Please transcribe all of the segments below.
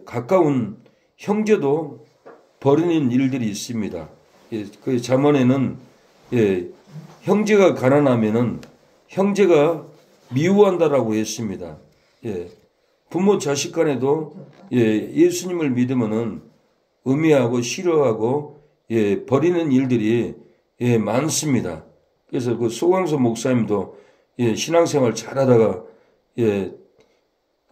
가까운 형제도 버리는 일들이 있습니다. 그 잠언에는 형제가 가난하면은 형제가 미워한다라고 했습니다. 부모 자식 간에도 예수님을 믿으면은 음해하고 싫어하고 버리는 일들이 많습니다. 그래서 그 소광서 목사님도 신앙생활 잘하다가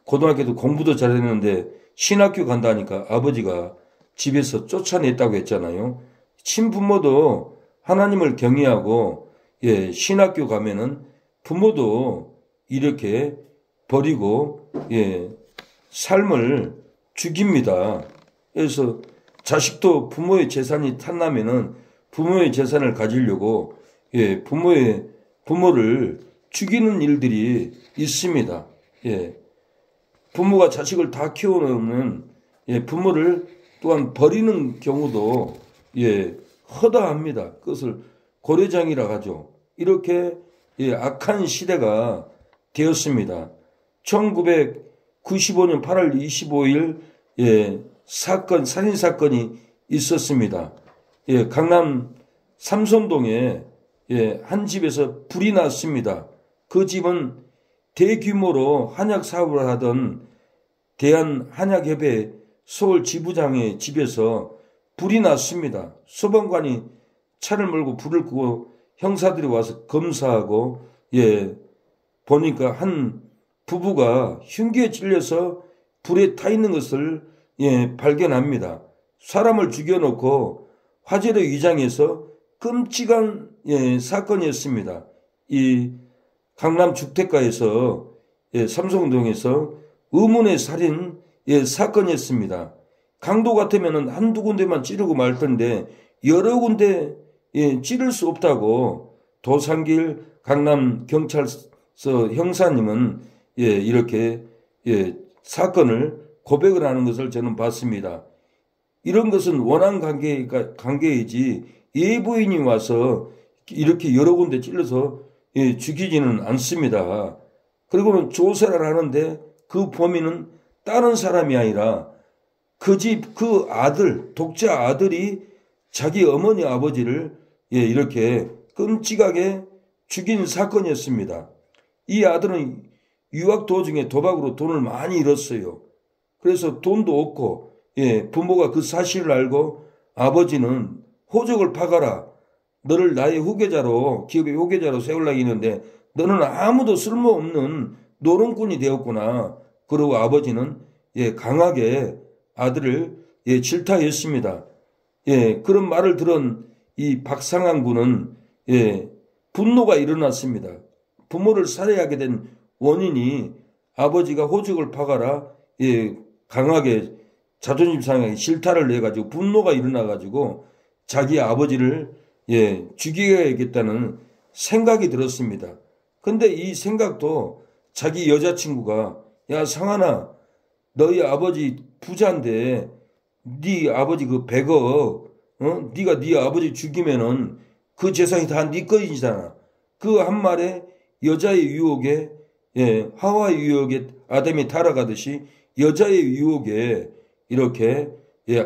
고등학교도 공부도 잘했는데 신학교 간다니까 아버지가 집에서 쫓아냈다고 했잖아요. 친부모도 하나님을 경외하고 신학교 가면은 부모도 이렇게 버리고 삶을 죽입니다. 그래서 자식도 부모의 재산이 탐나면은 부모의 재산을 가지려고 부모를 죽이는 일들이 있습니다. 부모가 자식을 다 키워놓으면 부모를 또한 버리는 경우도 허다합니다. 그것을 고려장이라 하죠. 이렇게 악한 시대가 되었습니다. 1995년 8월 25일 살인 사건이 있었습니다. 강남 삼선동에 한 집에서 불이 났습니다. 그 집은 대규모로 한약 사업을 하던 대한한약협회 서울 지부장의 집에서 불이 났습니다. 소방관이 차를 몰고 불을 끄고 형사들이 와서 검사하고 보니까 한 부부가 흉기에 찔려서 불에 타 있는 것을 발견합니다. 사람을 죽여놓고 화재로 위장해서 끔찍한 사건이었습니다. 이 강남 주택가에서 삼성동에서 의문의 살인 사건이었습니다. 강도 같으면 한두 군데만 찌르고 말 텐데 여러 군데 찌를 수 없다고 도산길 강남경찰서 형사님은 이렇게 사건을 고백을 하는 것을 저는 봤습니다. 이런 것은 원한 관계이지 예부인이 와서 이렇게 여러 군데 찔러서 죽이지는 않습니다. 그리고는 조사를 하는데 그 범인은 다른 사람이 아니라 그 집 그 아들, 독자 아들이 자기 어머니 아버지를 이렇게 끔찍하게 죽인 사건이었습니다. 이 아들은 유학 도중에 도박으로 돈을 많이 잃었어요. 그래서 돈도 없고 부모가 그 사실을 알고 아버지는 호적을 파가라. 너를 나의 후계자로 기업의 후계자로 세우려고 했는데 너는 아무도 쓸모없는 노름꾼이 되었구나. 그러고 아버지는 강하게 아들을 질타했습니다. 그런 말을 들은 이 박상한 군은 분노가 일어났습니다. 부모를 살해하게 된 원인이 아버지가 호적을 파가라 강하게 자존심 상하게 질타를 내가지고 분노가 일어나가지고 자기 아버지를 죽여야겠다는 생각이 들었습니다. 근데 이 생각도 자기 여자친구가 야 상한아 너희 아버지 부자인데 네 아버지 그 100억 네가 네 아버지 죽이면은 그 재산이 다 네 것이잖아. 그 한 말에 여자의 유혹에 하와의 유혹에 아담이 타락하듯이 여자의 유혹에 이렇게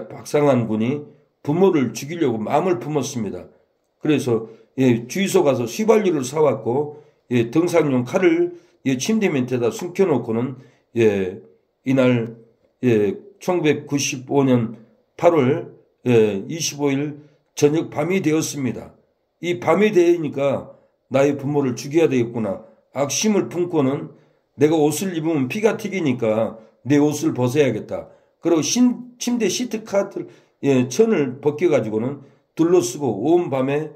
박상한 군이 부모를 죽이려고 마음을 품었습니다. 그래서 주유소 가서 휘발유를 사왔고 등산용 칼을 침대 밑에다 숨겨놓고는 이날 1995년 8월 25일 저녁 밤이 되었습니다. 이 밤이 되니까 나의 부모를 죽여야 되겠구나. 악심을 품고는 내가 옷을 입으면 피가 튀기니까 내 옷을 벗어야겠다. 그리고 침대 시트 카드 천을 벗겨가지고는 둘러쓰고 온 밤에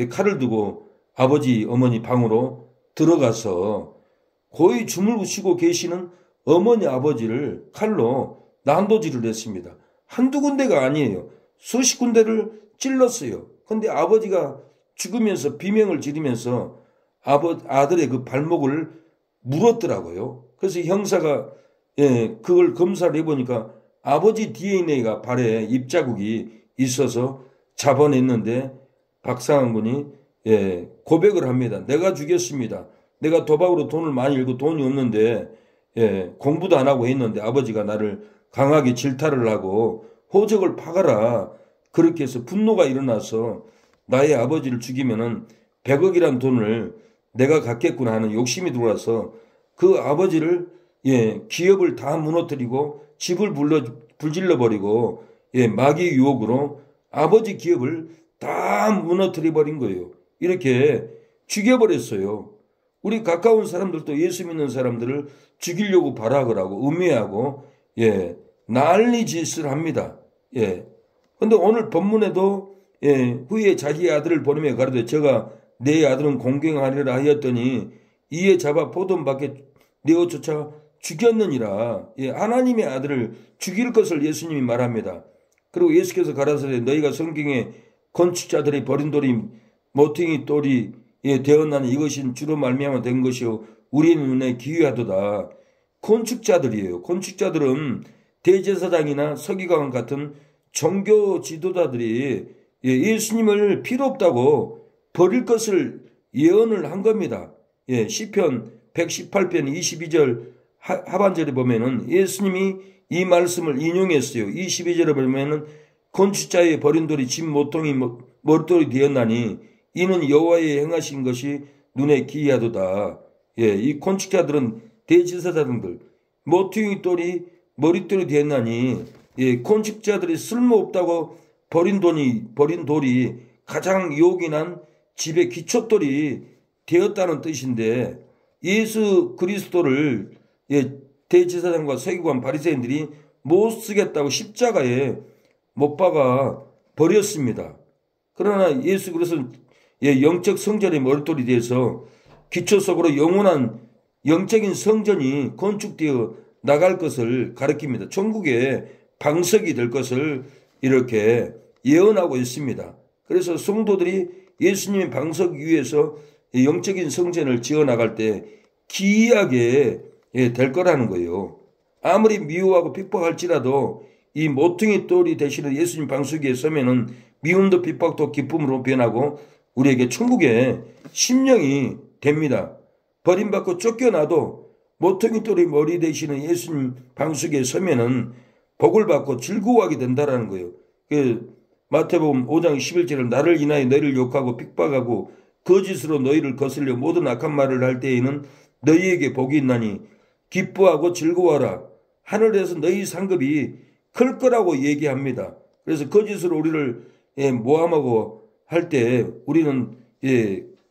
칼을 두고 아버지 어머니 방으로 들어가서 고이 주물고 쉬고 계시는 어머니 아버지를 칼로 난도질을 했습니다. 한두 군데가 아니에요. 수십 군데를 찔렀어요. 근데 아버지가 죽으면서 비명을 지르면서 아들의 그 발목을 물었더라고요. 그래서 형사가 그걸 검사를 해보니까 아버지 DNA가 발에 입자국이 있어서 잡아냈는데 박상한 군이 고백을 합니다. 내가 죽였습니다. 내가 도박으로 돈을 많이 잃고 돈이 없는데 공부도 안 하고 있는데 아버지가 나를 강하게 질타를 하고 호적을 파가라. 그렇게 해서 분노가 일어나서 나의 아버지를 죽이면은 100억이란 돈을 내가 갖겠구나 하는 욕심이 들어와서 그 아버지를 기업을 다 무너뜨리고 집을 불질러 버리고 마귀의 유혹으로 아버지 기업을 다 무너뜨려 버린 거예요. 이렇게 죽여버렸어요. 우리 가까운 사람들도 예수 믿는 사람들을 죽이려고 발악을 하고 음해하고 난리짓을 합니다. 근데 오늘 본문에도 후에 자기 아들을 보내며 가로되 제가 내 아들은 공경하리라 하였더니 이에 잡아 포도원밖에 내어 쫓아 죽였느니라. 하나님의 아들을 죽일 것을 예수님이 말합니다. 그리고 예수께서 가라사대 너희가 성경에 건축자들이 버린 돌이 모퉁이 돌이 되었나니 이것이 주로 말미암아 된 것이요 우리의 눈에 기이하도다. 건축자들이에요. 건축자들은 대제사장이나 서기관 같은 종교 지도자들이 예수님을 필요 없다고 버릴 것을 예언을 한 겁니다. 시편 118편 22절 하반절에 보면은 예수님이 이 말씀을 인용했어요. 22절에 보면은 건축자의 버린 돌이 집 모퉁이 머릿돌이 되었나니 이는 여호와의 행하신 것이 눈에 기이하도다. 이 건축자들은 대제사장들 모퉁이 돌이 머릿돌이 되었나니 건축자들이 쓸모없다고 버린 돌이 가장 요긴한 집의 기초돌이 되었다는 뜻인데 예수 그리스도를 대제사장과 서기관 바리새인들이 못 쓰겠다고 십자가에 못 박아 버렸습니다. 그러나 예수 그리스도는 영적 성전의 머릿돌이 돼서 기초 속으로 영원한 영적인 성전이 건축되어 나갈 것을 가리킵니다. 천국의 방석이 될 것을 이렇게 예언하고 있습니다. 그래서 성도들이 예수님의 방석 위에서 영적인 성전을 지어나갈 때 기이하게 될 거라는 거예요. 아무리 미워하고 핍박할지라도 이 모퉁이 돌이 되시는 예수님 방석 위에 서면은 미움도 핍박도 기쁨으로 변하고 우리에게 천국의 심령이 됩니다. 버림받고 쫓겨나도 모퉁이 돌이 머리 되시는 예수님 방석에 서면은 복을 받고 즐거워하게 된다라는 거예요. 마태복음 5장 11절은 나를 인하여 너희를 욕하고 핍박하고 거짓으로 너희를 거슬려 모든 악한 말을 할 때에는 너희에게 복이 있나니 기뻐하고 즐거워하라. 하늘에서 너희 상급이 클 거라고 얘기합니다. 그래서 거짓으로 우리를 모함하고 할 때 우리는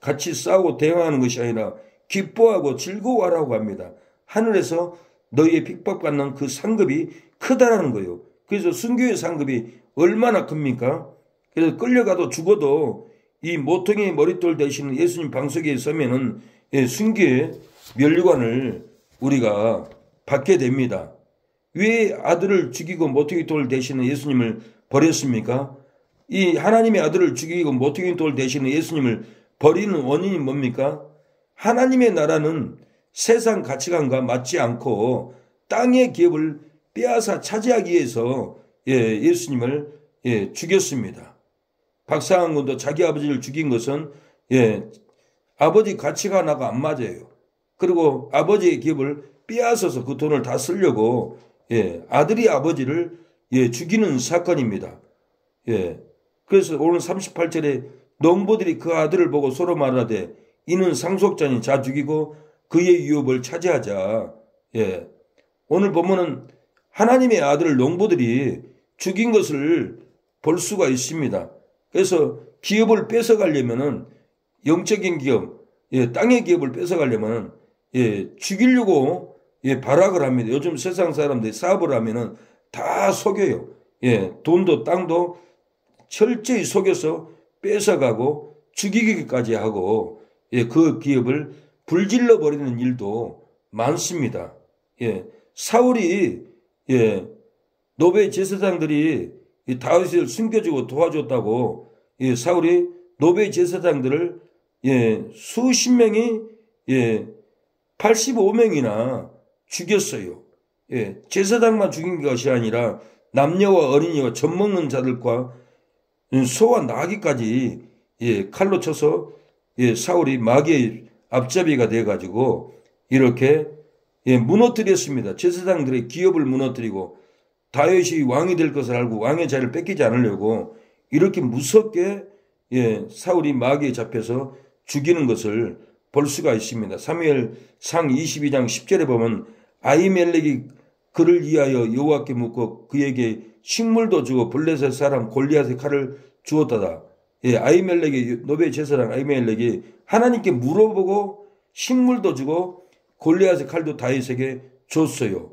같이 싸우고 대응하는 것이 아니라 기뻐하고 즐거워하라고 합니다. 하늘에서 너희의 핍박받는 그 상급이 크다라는 거예요. 그래서 순교의 상급이 얼마나 큽니까? 그래서 끌려가도 죽어도 이 모퉁이 머릿돌 되시는 예수님 방석에 서면은 순교의 멸류관을 우리가 받게 됩니다. 왜 아들을 죽이고 모퉁이 돌 되시는 예수님을 버렸습니까? 이 하나님의 아들을 죽이고 모퉁이 돌 되시는 예수님을 버리는 원인이 뭡니까? 하나님의 나라는 세상 가치관과 맞지 않고 땅의 기업을 빼앗아 차지하기 위해서 예수님을 죽였습니다. 박상훈도 자기 아버지를 죽인 것은 아버지 가치관하고 안 맞아요. 그리고 아버지의 기업을 빼앗아서 그 돈을 다 쓰려고 아들이 아버지를 죽이는 사건입니다. 그래서 오늘 38절에 농부들이 그 아들을 보고 서로 말하되 이는 상속자니 자 죽이고 그의 유업을 차지하자. 오늘 보면은 하나님의 아들을 농부들이 죽인 것을 볼 수가 있습니다. 그래서 기업을 뺏어가려면은 영적인 기업, 땅의 기업을 뺏어가려면은 죽이려고 발악을 합니다. 요즘 세상 사람들이 사업을 하면은 다 속여요. 돈도 땅도 철저히 속여서 뺏어가고 죽이기까지 하고 그 기업을 불질러 버리는 일도 많습니다. 사울이 노베 제사장들이 다윗을 숨겨주고 도와줬다고 사울이 노베 제사장들을 수십 명이 85명이나 죽였어요. 제사장만 죽인 것이 아니라 남녀와 어린이와 젖먹는 자들과 소와 나귀까지 칼로 쳐서 사울이 마귀의 앞잡이가 돼가지고 이렇게 무너뜨렸습니다. 제사장들의 기업을 무너뜨리고 다윗이 왕이 될 것을 알고 왕의 자리를 뺏기지 않으려고 이렇게 무섭게 사울이 마귀에 잡혀서 죽이는 것을 볼 수가 있습니다. 사무엘상 22장 10절에 보면 아히멜렉이 그를 위하여 여호와께 묻고 그에게 식물도 주고 블레셋 사람 골리앗의 칼을 주었다다. 아히멜렉이 노베 제사장 아히멜렉이 하나님께 물어보고 식물도 주고 골리앗의 칼도 다윗에게 줬어요.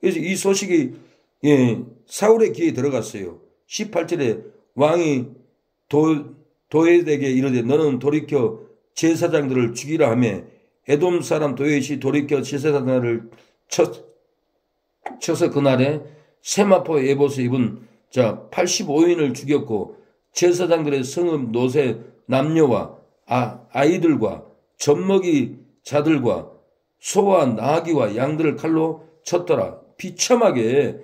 그래서 이 소식이 사울의 귀에 들어갔어요. 18절에 왕이 도에게 이르되 너는 돌이켜 제사장들을 죽이라 하며 에돔 사람 도에시 돌이켜 제사장들을 쳐서 그날에 세마포 에봇을 입은 자 85인을 죽였고 제사장들의 성읍 노새 남녀와 아이들과 젖먹이 자들과 소와 나귀와 양들을 칼로 쳤더라. 비참하게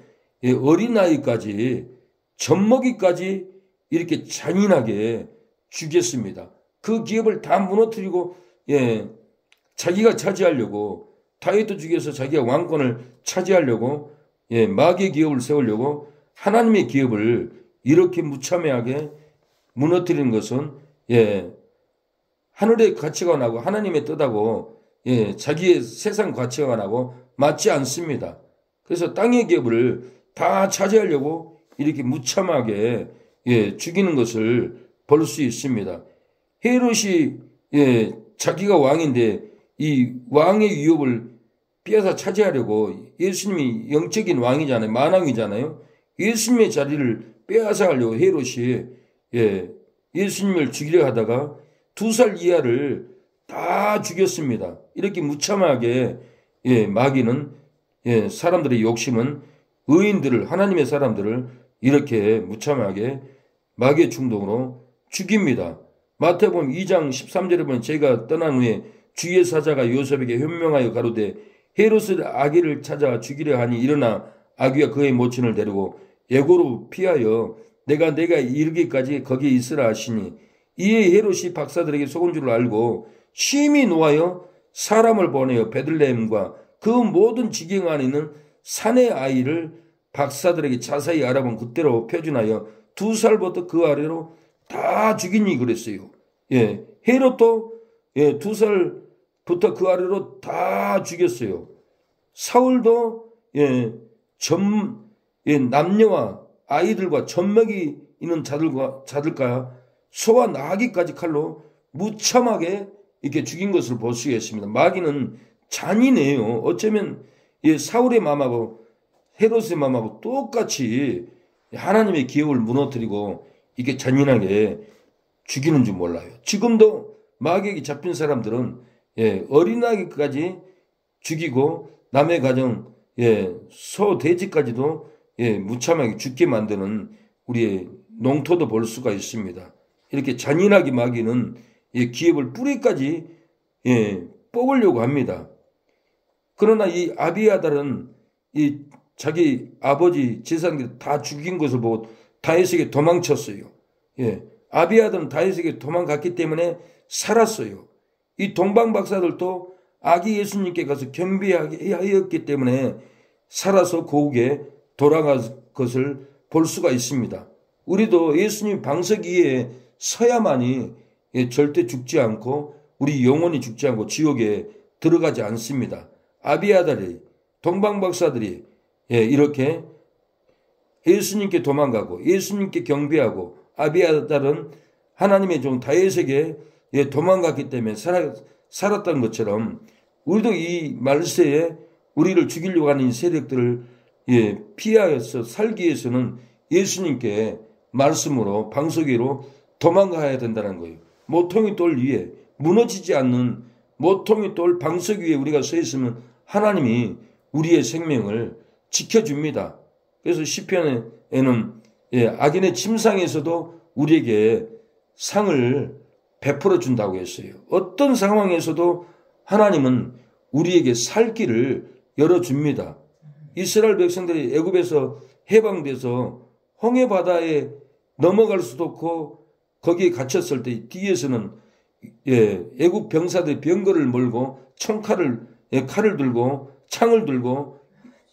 어린아이까지 젖먹이까지 이렇게 잔인하게 죽였습니다. 그 기업을 다 무너뜨리고 자기가 차지하려고 다윗도 죽여서 자기가 왕권을 차지하려고 마귀의 기업을 세우려고 하나님의 기업을 이렇게 무참하게 무너뜨리는 것은 하늘의 가치관하고 하나님의 뜻하고 자기의 세상 가치관하고 맞지 않습니다. 그래서 땅의 기업을 다 차지하려고 이렇게 무참하게 죽이는 것을 볼 수 있습니다. 헤롯이 자기가 왕인데 이 왕의 위협을 빼앗아 차지하려고 예수님이 영적인 왕이잖아요. 만왕이잖아요. 예수님의 자리를 빼앗아 가려고 헤롯이 예수님을 죽이려 하다가 2살 이하를 다 죽였습니다. 이렇게 무참하게 마귀는 사람들의 욕심은 의인들을 하나님의 사람들을 이렇게 무참하게 마귀의 충동으로 죽입니다. 마태복음 2장 13절에 보면 제가 떠난 후에 주의 사자가 요셉에게 현명하여 가로되 헤롯의 아기를 찾아 죽이려 하니 일어나 아기와 그의 모친을 데리고 애고로 피하여 내가 이르기까지 거기에 있으라 하시니 이에 헤롯이 박사들에게 속은 줄 알고 심히 노하여 사람을 보내어 베들레헴과 그 모든 지경 안에 있는 산의 아이를 박사들에게 자세히 알아본 그때로 표준하여 2살부터 그 아래로 다 죽이니 그랬어요. 헤롯도 2살부터 그 아래로 다 죽였어요. 사울도 남녀와 아이들과 젖먹이 있는 자들과 소와 나귀까지 칼로 무참하게 이렇게 죽인 것을 볼 수 있습니다. 마귀는 잔인해요. 어쩌면 사울의 마음하고 헤롯의 마음하고 똑같이 하나님의 기업을 무너뜨리고 이게 잔인하게 죽이는 줄 몰라요. 지금도 마귀에게 잡힌 사람들은 어린아기까지 죽이고 남의 가정 소 돼지까지도 무참하게 죽게 만드는 우리의 농토도 볼 수가 있습니다. 이렇게 잔인하게 마귀는 기업을 뿌리까지 뽑으려고 합니다. 그러나 이 아비아달은 이 자기 아버지 제사장들 다 죽인 것을 보고 다윗에게 도망쳤어요. 아비아달은 다윗에게 도망갔기 때문에 살았어요. 이 동방 박사들도 아기 예수님께 가서 경배하게 하였기 때문에 살아서 고국에 돌아간 것을 볼 수가 있습니다. 우리도 예수님 방석 위에 서야만이 절대 죽지 않고 우리 영혼이 죽지 않고 지옥에 들어가지 않습니다. 아비아달이 동방 박사들이 이렇게 예수님께 도망가고 예수님께 경배하고 아비아달은 하나님의 종 다윗에게 도망갔기 때문에 살았던 것처럼 우리도 이 말세에 우리를 죽이려고 하는 이 세력들을 피하여서 살기 위해서는 예수님께 말씀으로 방석 위로 도망가야 된다는 거예요. 모퉁이 돌 위에 무너지지 않는 모퉁이 돌 방석 위에 우리가 서 있으면 하나님이 우리의 생명을 지켜줍니다. 그래서 시편에는 악인의 침상에서도 우리에게 상을 베풀어 준다고 했어요. 어떤 상황에서도 하나님은 우리에게 살 길을 열어줍니다. 이스라엘 백성들이 애굽에서 해방돼서 홍해 바다에 넘어갈 수도 없고 거기에 갇혔을 때 뒤에서는 애굽 병사들이 병거를 몰고 칼을 들고 창을 들고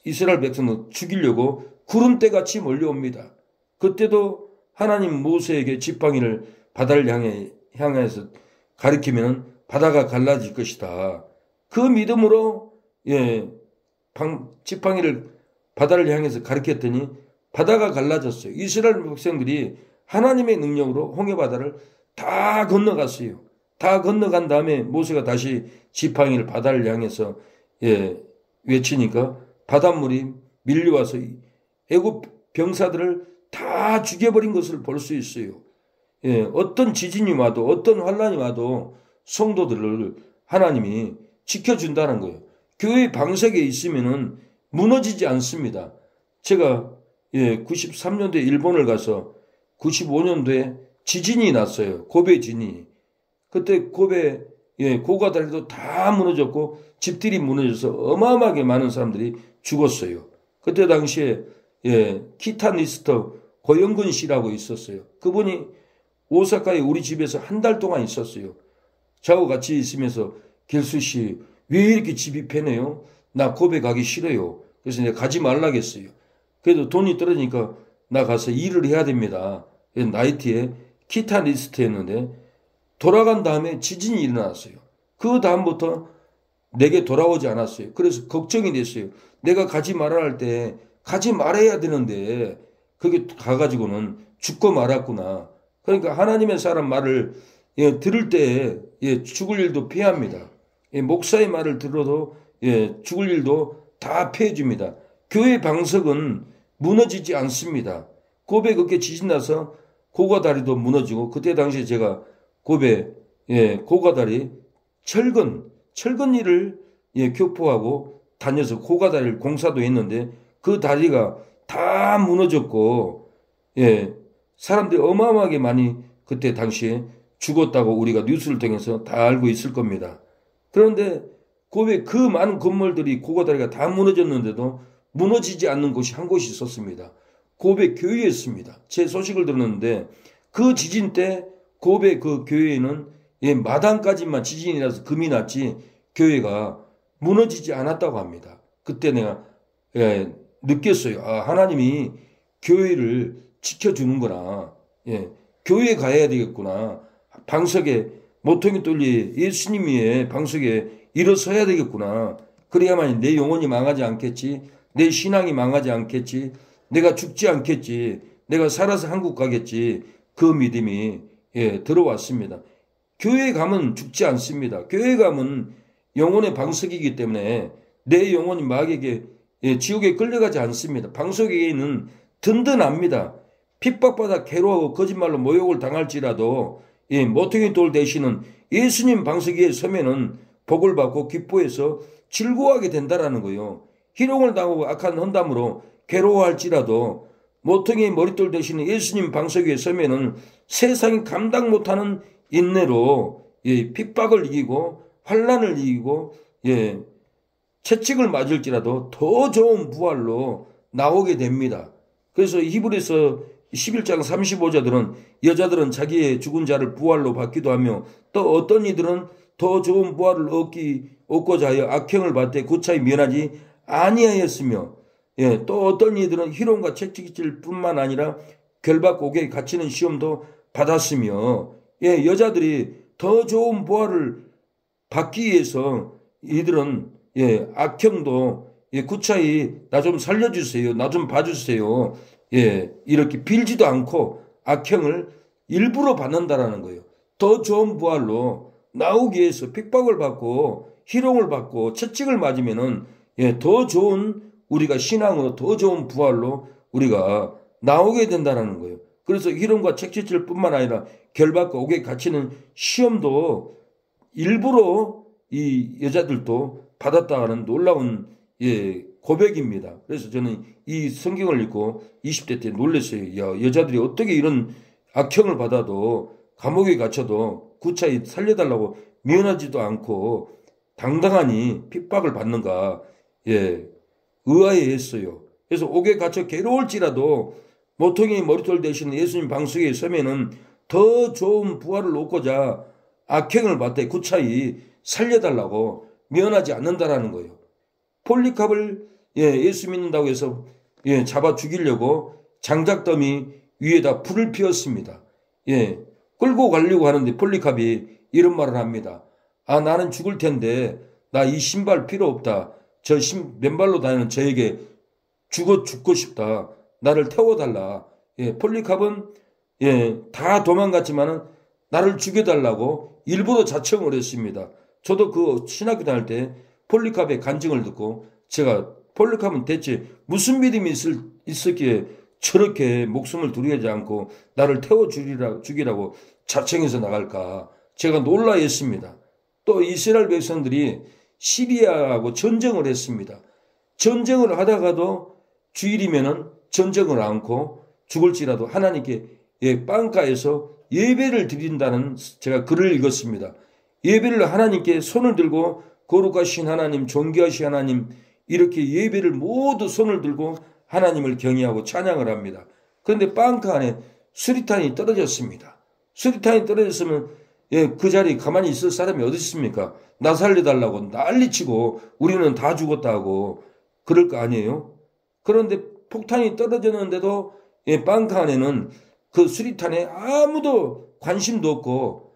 이스라엘 백성을 죽이려고 구름대같이 몰려옵니다. 그때도 하나님 모세에게 지팡이를 바다를 향해서 가리키면 바다가 갈라질 것이다. 그 믿음으로 지팡이를 바다를 향해서 가리켰더니 바다가 갈라졌어요. 이스라엘 백성들이 하나님의 능력으로 홍해바다를 다 건너갔어요. 다 건너간 다음에 모세가 다시 지팡이를 바다를 향해서 외치니까 바닷물이 밀려와서 애굽 병사들을 다 죽여버린 것을 볼 수 있어요. 어떤 지진이 와도 어떤 환란이 와도 성도들을 하나님이 지켜준다는 거예요. 교회 방석에 있으면은 무너지지 않습니다. 제가 93년도에 일본을 가서 95년도에 지진이 났어요. 고베 진이. 그때 고베 고가다리도 다 무너졌고 집들이 무너져서 어마어마하게 많은 사람들이 죽었어요. 그때 당시에 키타니스터 고영근 씨라고 있었어요. 그분이 오사카에 우리 집에서 한 달 동안 있었어요. 저하고 같이 있으면서 길수 씨, 왜 이렇게 집이 편해요? 나 고베 가기 싫어요. 그래서 내가 가지 말라겠어요. 그래도 돈이 떨어지니까 나 가서 일을 해야 됩니다. 나이트에 키타니스트였는데 돌아간 다음에 지진이 일어났어요. 그 다음부터 내게 돌아오지 않았어요. 그래서 걱정이 됐어요. 내가 가지 말아야 할 때 가지 말아야 되는데 그게 가가지고는 죽고 말았구나. 그러니까 하나님의 사람 말을 들을 때 죽을 일도 피합니다. 목사의 말을 들어도 죽을 일도 다 피해줍니다. 교회 방석은 무너지지 않습니다. 고베 그렇게 지진 나서 고가다리도 무너지고 그때 당시에 제가 고베 고가다리 철근 일을 교포하고 다녀서 고가다리를 공사도 했는데 그 다리가 다 무너졌고 사람들이 어마어마하게 많이 그때 당시에 죽었다고 우리가 뉴스를 통해서 다 알고 있을 겁니다. 그런데 고베 그 많은 건물들이 고가다리가 다 무너졌는데도 무너지지 않는 곳이 한 곳이 있었습니다. 고베 교회였습니다. 제 소식을 들었는데 그 지진 때 고베 그 교회에는 마당까지만 지진이라서 금이 났지 교회가 무너지지 않았다고 합니다. 그때 내가 느꼈어요. 아, 하나님이 교회를 지켜주는구나. 교회에 가야 되겠구나. 방석에 모퉁이 돌리 예수님의 방석에 일어서야 되겠구나. 그래야만 내 영혼이 망하지 않겠지. 내 신앙이 망하지 않겠지. 내가 죽지 않겠지. 내가 살아서 한국 가겠지. 그 믿음이 들어왔습니다. 교회에 가면 죽지 않습니다. 교회에 가면 영혼의 방석이기 때문에 내 영혼이 마귀에게 지옥에 끌려가지 않습니다. 방석에는 든든합니다. 핍박받아 괴로워하고 거짓말로 모욕을 당할지라도 모퉁이 돌 대신은 예수님 방석 위에 서면은 복을 받고 기뻐해서 즐거워하게 된다라는 거예요. 희롱을 당하고 악한 헌담으로 괴로워할지라도 모퉁이 머릿돌 대신에 예수님 방석 위에 서면은 세상이 감당 못하는 인내로 핍박을 이기고 환난을 이기고 채찍을 맞을지라도 더 좋은 부활로 나오게 됩니다. 그래서 히브리서 11장 35절들은 여자들은 자기의 죽은 자를 부활로 받기도 하며 또 어떤 이들은 더 좋은 부활을 얻고자 하여 악행을 받되 구차히 면하지 아니하였으며 또 어떤 이들은 희롱과 채찍질 뿐만 아니라 결박고 옥에 갇히는 시험도 받았으며 여자들이 더 좋은 부활을 받기 위해서 이들은 악행도 구차히 나 좀 살려주세요. 나 좀 봐주세요. 이렇게 빌지도 않고 악행을 일부러 받는다라는 거예요. 더 좋은 부활로 나오기 위해서 핍박을 받고 희롱을 받고 채찍을 맞으면은 더 좋은 우리가 신앙으로 더 좋은 부활로 우리가 나오게 된다는 거예요. 그래서 희롱과 채찍질 뿐만 아니라 결박과 옥에 갇히는 시험도 일부러 이 여자들도 받았다는 놀라운 고백입니다. 그래서 저는 이 성경을 읽고 20대 때 놀랐어요. 야, 여자들이 어떻게 이런 악행을 받아도 감옥에 갇혀도 구차히 살려달라고 미안하지도 않고 당당하니 핍박을 받는가. 의아해했어요. 그래서 옥에 갇혀 괴로울지라도 모퉁이 머리털 대신 예수님 방석에 서면은 더 좋은 부활을 얻고자 악행을 받되 구차히 살려달라고 미안하지 않는다라는 거예요. 폴리캅을 예수 믿는다고 해서 예, 잡아 죽이려고 장작더미 위에다 불을 피웠습니다. 예, 끌고 가려고 하는데 폴리캅이 이런 말을 합니다. 아, 나는 죽을 텐데 나 이 신발 필요 없다. 저 맨발로 다니는 저에게 죽고 싶다. 나를 태워달라. 예, 폴리캅은 예, 다 도망갔지만은 나를 죽여달라고 일부러 자청을 했습니다. 저도 그 신학교 다닐 때 폴리캅의 간증을 듣고 제가 폴리캅은 대체 무슨 믿음이 있었기에 저렇게 목숨을 두려워하지 않고 나를 태워 죽이라고 자청해서 나갈까. 제가 놀라했습니다. 또 이스라엘 백성들이 시리아하고 전쟁을 했습니다. 전쟁을 하다가도 주일이면은 전쟁을 않고 죽을지라도 하나님께 빵가에서 예배를 드린다는 제가 글을 읽었습니다. 예배를 하나님께 손을 들고 거룩하신 하나님, 존귀하신 하나님 이렇게 예배를 모두 손을 들고 하나님을 경외하고 찬양을 합니다. 그런데 빵가 안에 수리탄이 떨어졌습니다. 수리탄이 떨어졌으면 그 자리에 가만히 있을 사람이 어디 있습니까? 나 살려달라고 난리치고 우리는 다 죽었다고 그럴 거 아니에요? 그런데 폭탄이 떨어졌는데도 빵가 안에는 그 수리탄에 아무도 관심도 없고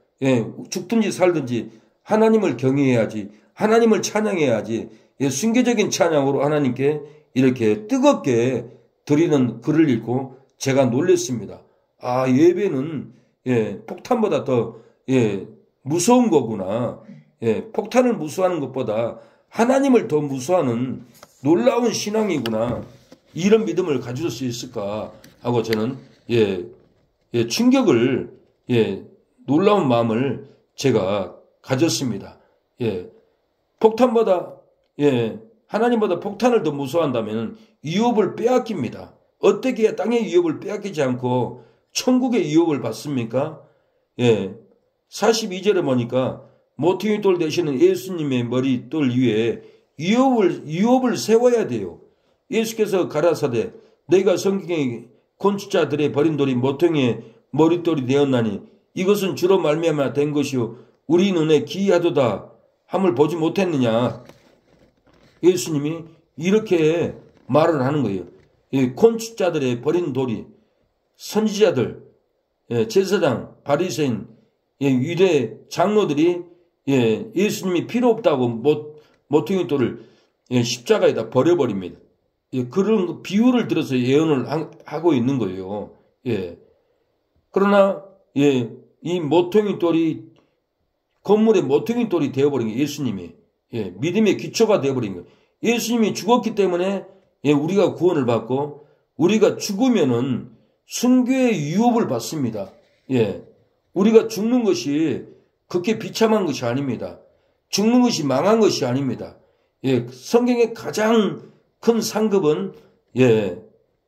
죽든지 살든지 하나님을 경외해야지, 하나님을 찬양해야지, 순교적인 찬양으로 하나님께 이렇게 뜨겁게 드리는 글을 읽고 제가 놀랐습니다. 아, 예배는 폭탄보다 더 무서운 거구나. 폭탄을 무서워하는 것보다 하나님을 더 무서워하는 놀라운 신앙이구나. 이런 믿음을 가질 수 있을까 하고 저는 충격을 놀라운 마음을 제가 가졌습니다. 폭탄보다 하나님보다 폭탄을 더 무서워한다면 유업을 빼앗깁니다. 어떻게 땅의 유업을 빼앗기지 않고 천국의 유업을 받습니까? 42절에 보니까 모퉁이 돌 되시는 예수님의 머리돌 위에 유업을 세워야 돼요. 예수께서 가라사대 너희가 성경에 건축자들의 버린 돌이 모퉁이의 머리돌이 되었나니 이것은 주로 말미암아 된 것이요 우리 눈에 기이하도다 함을 보지 못했느냐. 예수님이 이렇게 말을 하는 거예요. 건축자들의 버린 돌이 선지자들, 제사장, 바리새인, 유대 장로들이 예수님이 필요 없다고 모퉁이 돌을 십자가에다 버려버립니다. 그런 비유를 들어서 예언을 하고 있는 거예요. 그러나 이 모퉁이 돌이 건물의 모퉁이 돌이 되어버린 게 예수님이 믿음의 기초가 되어버린 거예요. 예수님이 죽었기 때문에 우리가 구원을 받고 우리가 죽으면은 순교의 유업을 받습니다. 우리가 죽는 것이 그렇게 비참한 것이 아닙니다. 죽는 것이 망한 것이 아닙니다. 성경의 가장 큰 상급은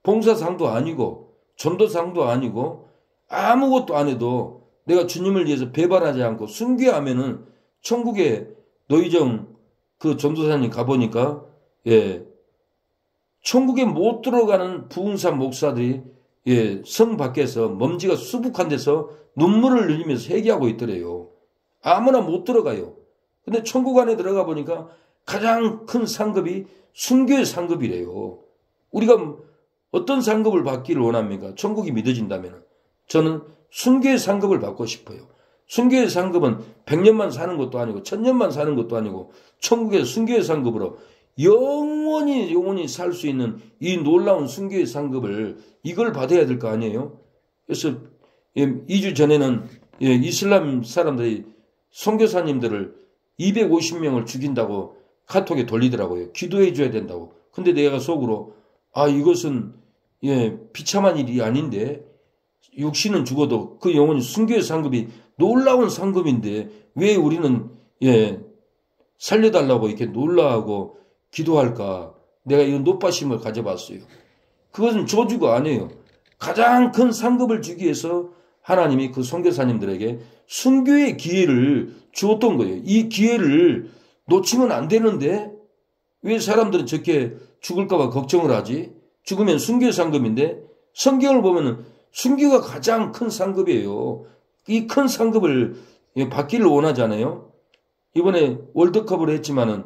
봉사상도 아니고 전도상도 아니고 아무것도 안 해도 내가 주님을 위해서 배반하지 않고 순교하면은 천국에 노희정 그 전도사님 가보니까 천국에 못 들어가는 부흥사 목사들이 성 밖에서 먼지가 수북한 데서 눈물을 흘리면서 회개하고 있더래요. 아무나 못 들어가요. 근데 천국 안에 들어가 보니까 가장 큰 상급이 순교의 상급이래요. 우리가 어떤 상급을 받기를 원합니까? 천국이 믿어진다면 저는 순교의 상급을 받고 싶어요. 순교의 상급은 100년만 사는 것도 아니고 1000년만 사는 것도 아니고 천국의 순교의 상급으로 영원히 살 수 있는 이 놀라운 순교의 상급을 이걸 받아야 될 거 아니에요? 그래서 2주 전에는 이슬람 사람들이 선교사님들을 250명을 죽인다고 카톡에 돌리더라고요. 기도해 줘야 된다고. 근데 내가 속으로 이것은 비참한 일이 아닌데 육신은 죽어도 그 영혼이 순교의 상급이 놀라운 상급인데 왜 우리는 살려달라고 이렇게 놀라하고 기도할까? 내가 이런 높아심을 가져봤어요. 그것은 저주가 아니에요. 가장 큰 상급을 주기 위해서 하나님이 그 선교사님들에게 순교의 기회를 주었던 거예요. 이 기회를 놓치면 안 되는데 왜 사람들은 저렇게 죽을까 봐 걱정을 하지? 죽으면 순교의 상급인데 성경을 보면은 순교가 가장 큰 상급이에요. 이 큰 상급을 받기를 원하잖아요. 이번에 월드컵을 했지만은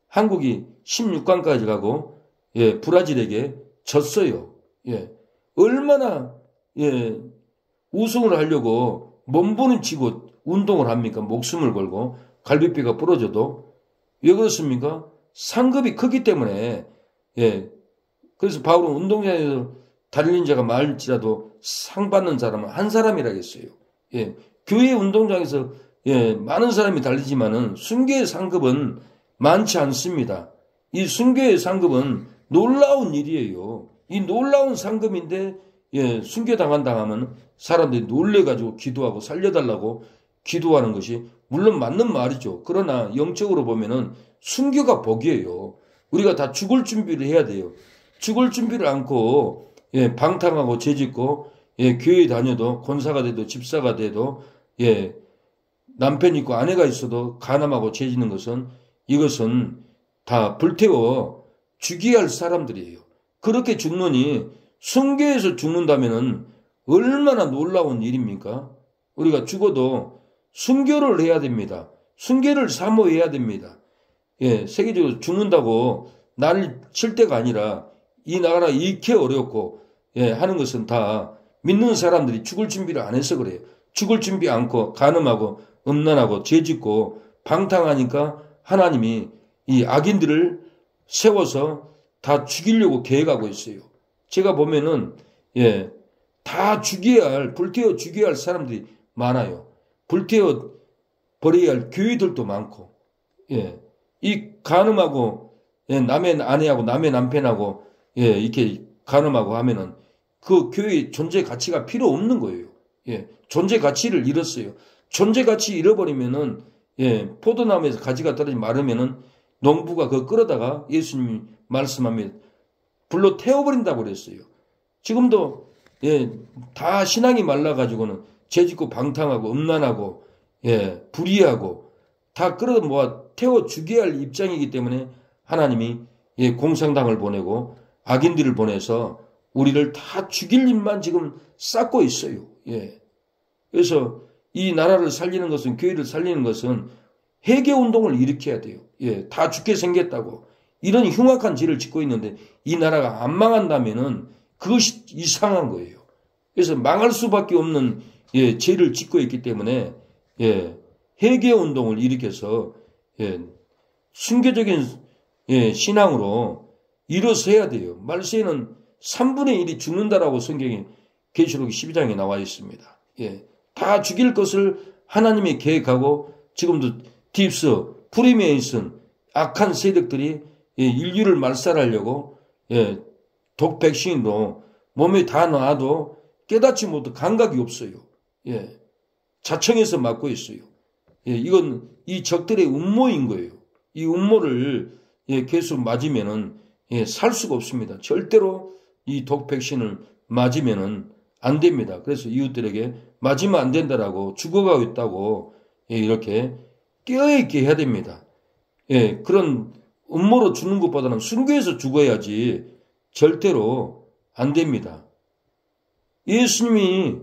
한국이 16강까지 가고 예, 브라질에게 졌어요. 예, 얼마나 예, 우승을 하려고 몸부림치고 운동을 합니까? 목숨을 걸고 갈비뼈가 부러져도. 왜 그렇습니까? 상급이 크기 때문에. 예, 그래서 바울은 운동장에서 달린 자가 많을지라도 상 받는 사람은 한 사람이라겠어요. 예, 교회 운동장에서 예, 많은 사람이 달리지만은 순교의 상급은 많지 않습니다. 이 순교의 상급은 놀라운 일이에요. 이 놀라운 상급인데 예, 순교 당하면 사람들이 놀래가지고 기도하고 살려달라고 기도하는 것이 물론 맞는 말이죠. 그러나 영적으로 보면은 순교가 복이에요. 우리가 다 죽을 준비를 해야 돼요. 죽을 준비를 않고 예, 방탕하고 죄짓고 예, 교회 다녀도 권사가 돼도 집사가 돼도 예, 남편 있고 아내가 있어도 간암하고 죄짓는 것은 이것은 다 불태워 죽여야 할 사람들이에요. 그렇게 죽느니 순교해서 죽는다면은 얼마나 놀라운 일입니까? 우리가 죽어도 순교를 해야 됩니다. 순교를 사모해야 됩니다. 예, 세계적으로 죽는다고 난리 칠 때가 아니라 이 나라가 이렇게 어렵고 예, 하는 것은 다 믿는 사람들이 죽을 준비를 안 해서 그래요. 죽을 준비 않고 간음하고 음란하고 죄짓고 방탕하니까 하나님이 이 악인들을 세워서 다 죽이려고 계획하고 있어요. 제가 보면은 예, 다 죽여야 할, 불태워 죽여야 할 사람들이 많아요. 불태워 버려야 할 교회들도 많고, 예, 이 간음하고 예, 남의 아내하고 남의 남편하고 예, 이렇게 간음하고 하면은 그 교회의 존재 가치가 필요 없는 거예요. 예, 존재 가치를 잃었어요. 존재 가치 잃어버리면은 예, 포도나무에서 가지가 떨어지 마르면은 농부가 그거 끌어다가 예수님이 말씀하면 불로 태워버린다고 그랬어요. 지금도 예, 다 신앙이 말라가지고는 죄짓고 방탕하고 음란하고 예, 불의하고 다 끌어 모아 태워 죽여야 할 입장이기 때문에 하나님이 예, 공산당을 보내고 악인들을 보내서 우리를 다 죽일 일만 지금 쌓고 있어요. 예. 그래서 이 나라를 살리는 것은, 교회를 살리는 것은 회개 운동을 일으켜야 돼요. 예, 다 죽게 생겼다고 이런 흉악한 죄를 짓고 있는데 이 나라가 안 망한다면은 그것이 이상한 거예요. 그래서 망할 수밖에 없는 예, 죄를 짓고 있기 때문에 예, 회개 운동을 일으켜서 예, 순교적인 예, 신앙으로 일어서야 돼요. 말세에는 3분의 1이 죽는다라고 성경에 계시록 12장에 나와 있습니다. 예, 다 죽일 것을 하나님이 계획하고 지금도 딥스, 프리메이슨, 악한 세력들이 예, 인류를 말살하려고 예, 독 백신으로 몸에 다 놔도 깨닫지 못해 감각이 없어요. 예, 자청해서 맞고 있어요. 예, 이건 이 적들의 음모인 거예요. 이 음모를 예, 계속 맞으면은 예, 살 수가 없습니다. 절대로 이 독 백신을 맞으면은 안 됩니다. 그래서 이웃들에게 맞으면 안 된다라고 죽어가고 있다고 예, 이렇게 깨어있게 해야 됩니다. 예, 그런 음모로 죽는 것보다는 순교해서 죽어야지 절대로 안 됩니다. 예수님이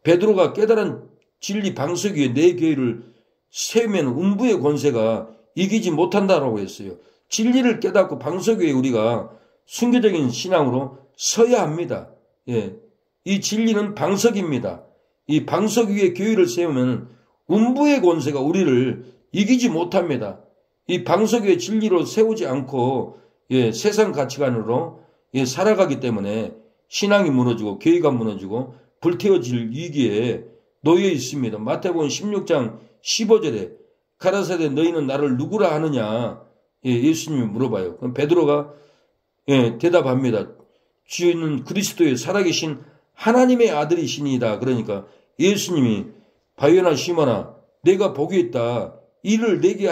베드로가 깨달은 진리 방석 위에 내 교회를 세우면 음부의 권세가 이기지 못한다라고 했어요. 진리를 깨닫고 방석 위에 우리가 순교적인 신앙으로 서야 합니다. 예, 이 진리는 방석입니다. 이 방석 위에 교회를 세우면 음부의 권세가 우리를 이기지 못합니다. 이 방석 위에 진리로 세우지 않고 예, 세상 가치관으로 예, 살아가기 때문에 신앙이 무너지고 교회가 무너지고 불태워질 위기에 놓여 있습니다. 마태복음 16장 15절에 가라사대 너희는 나를 누구라 하느냐 예, 예수님이 물어봐요. 그럼 베드로가 예, 대답합니다. 주는 그리스도의 살아계신 하나님의 아들이시니이다. 그러니까 예수님이 바요나 시몬아 내가 복이 있다. 이를 내게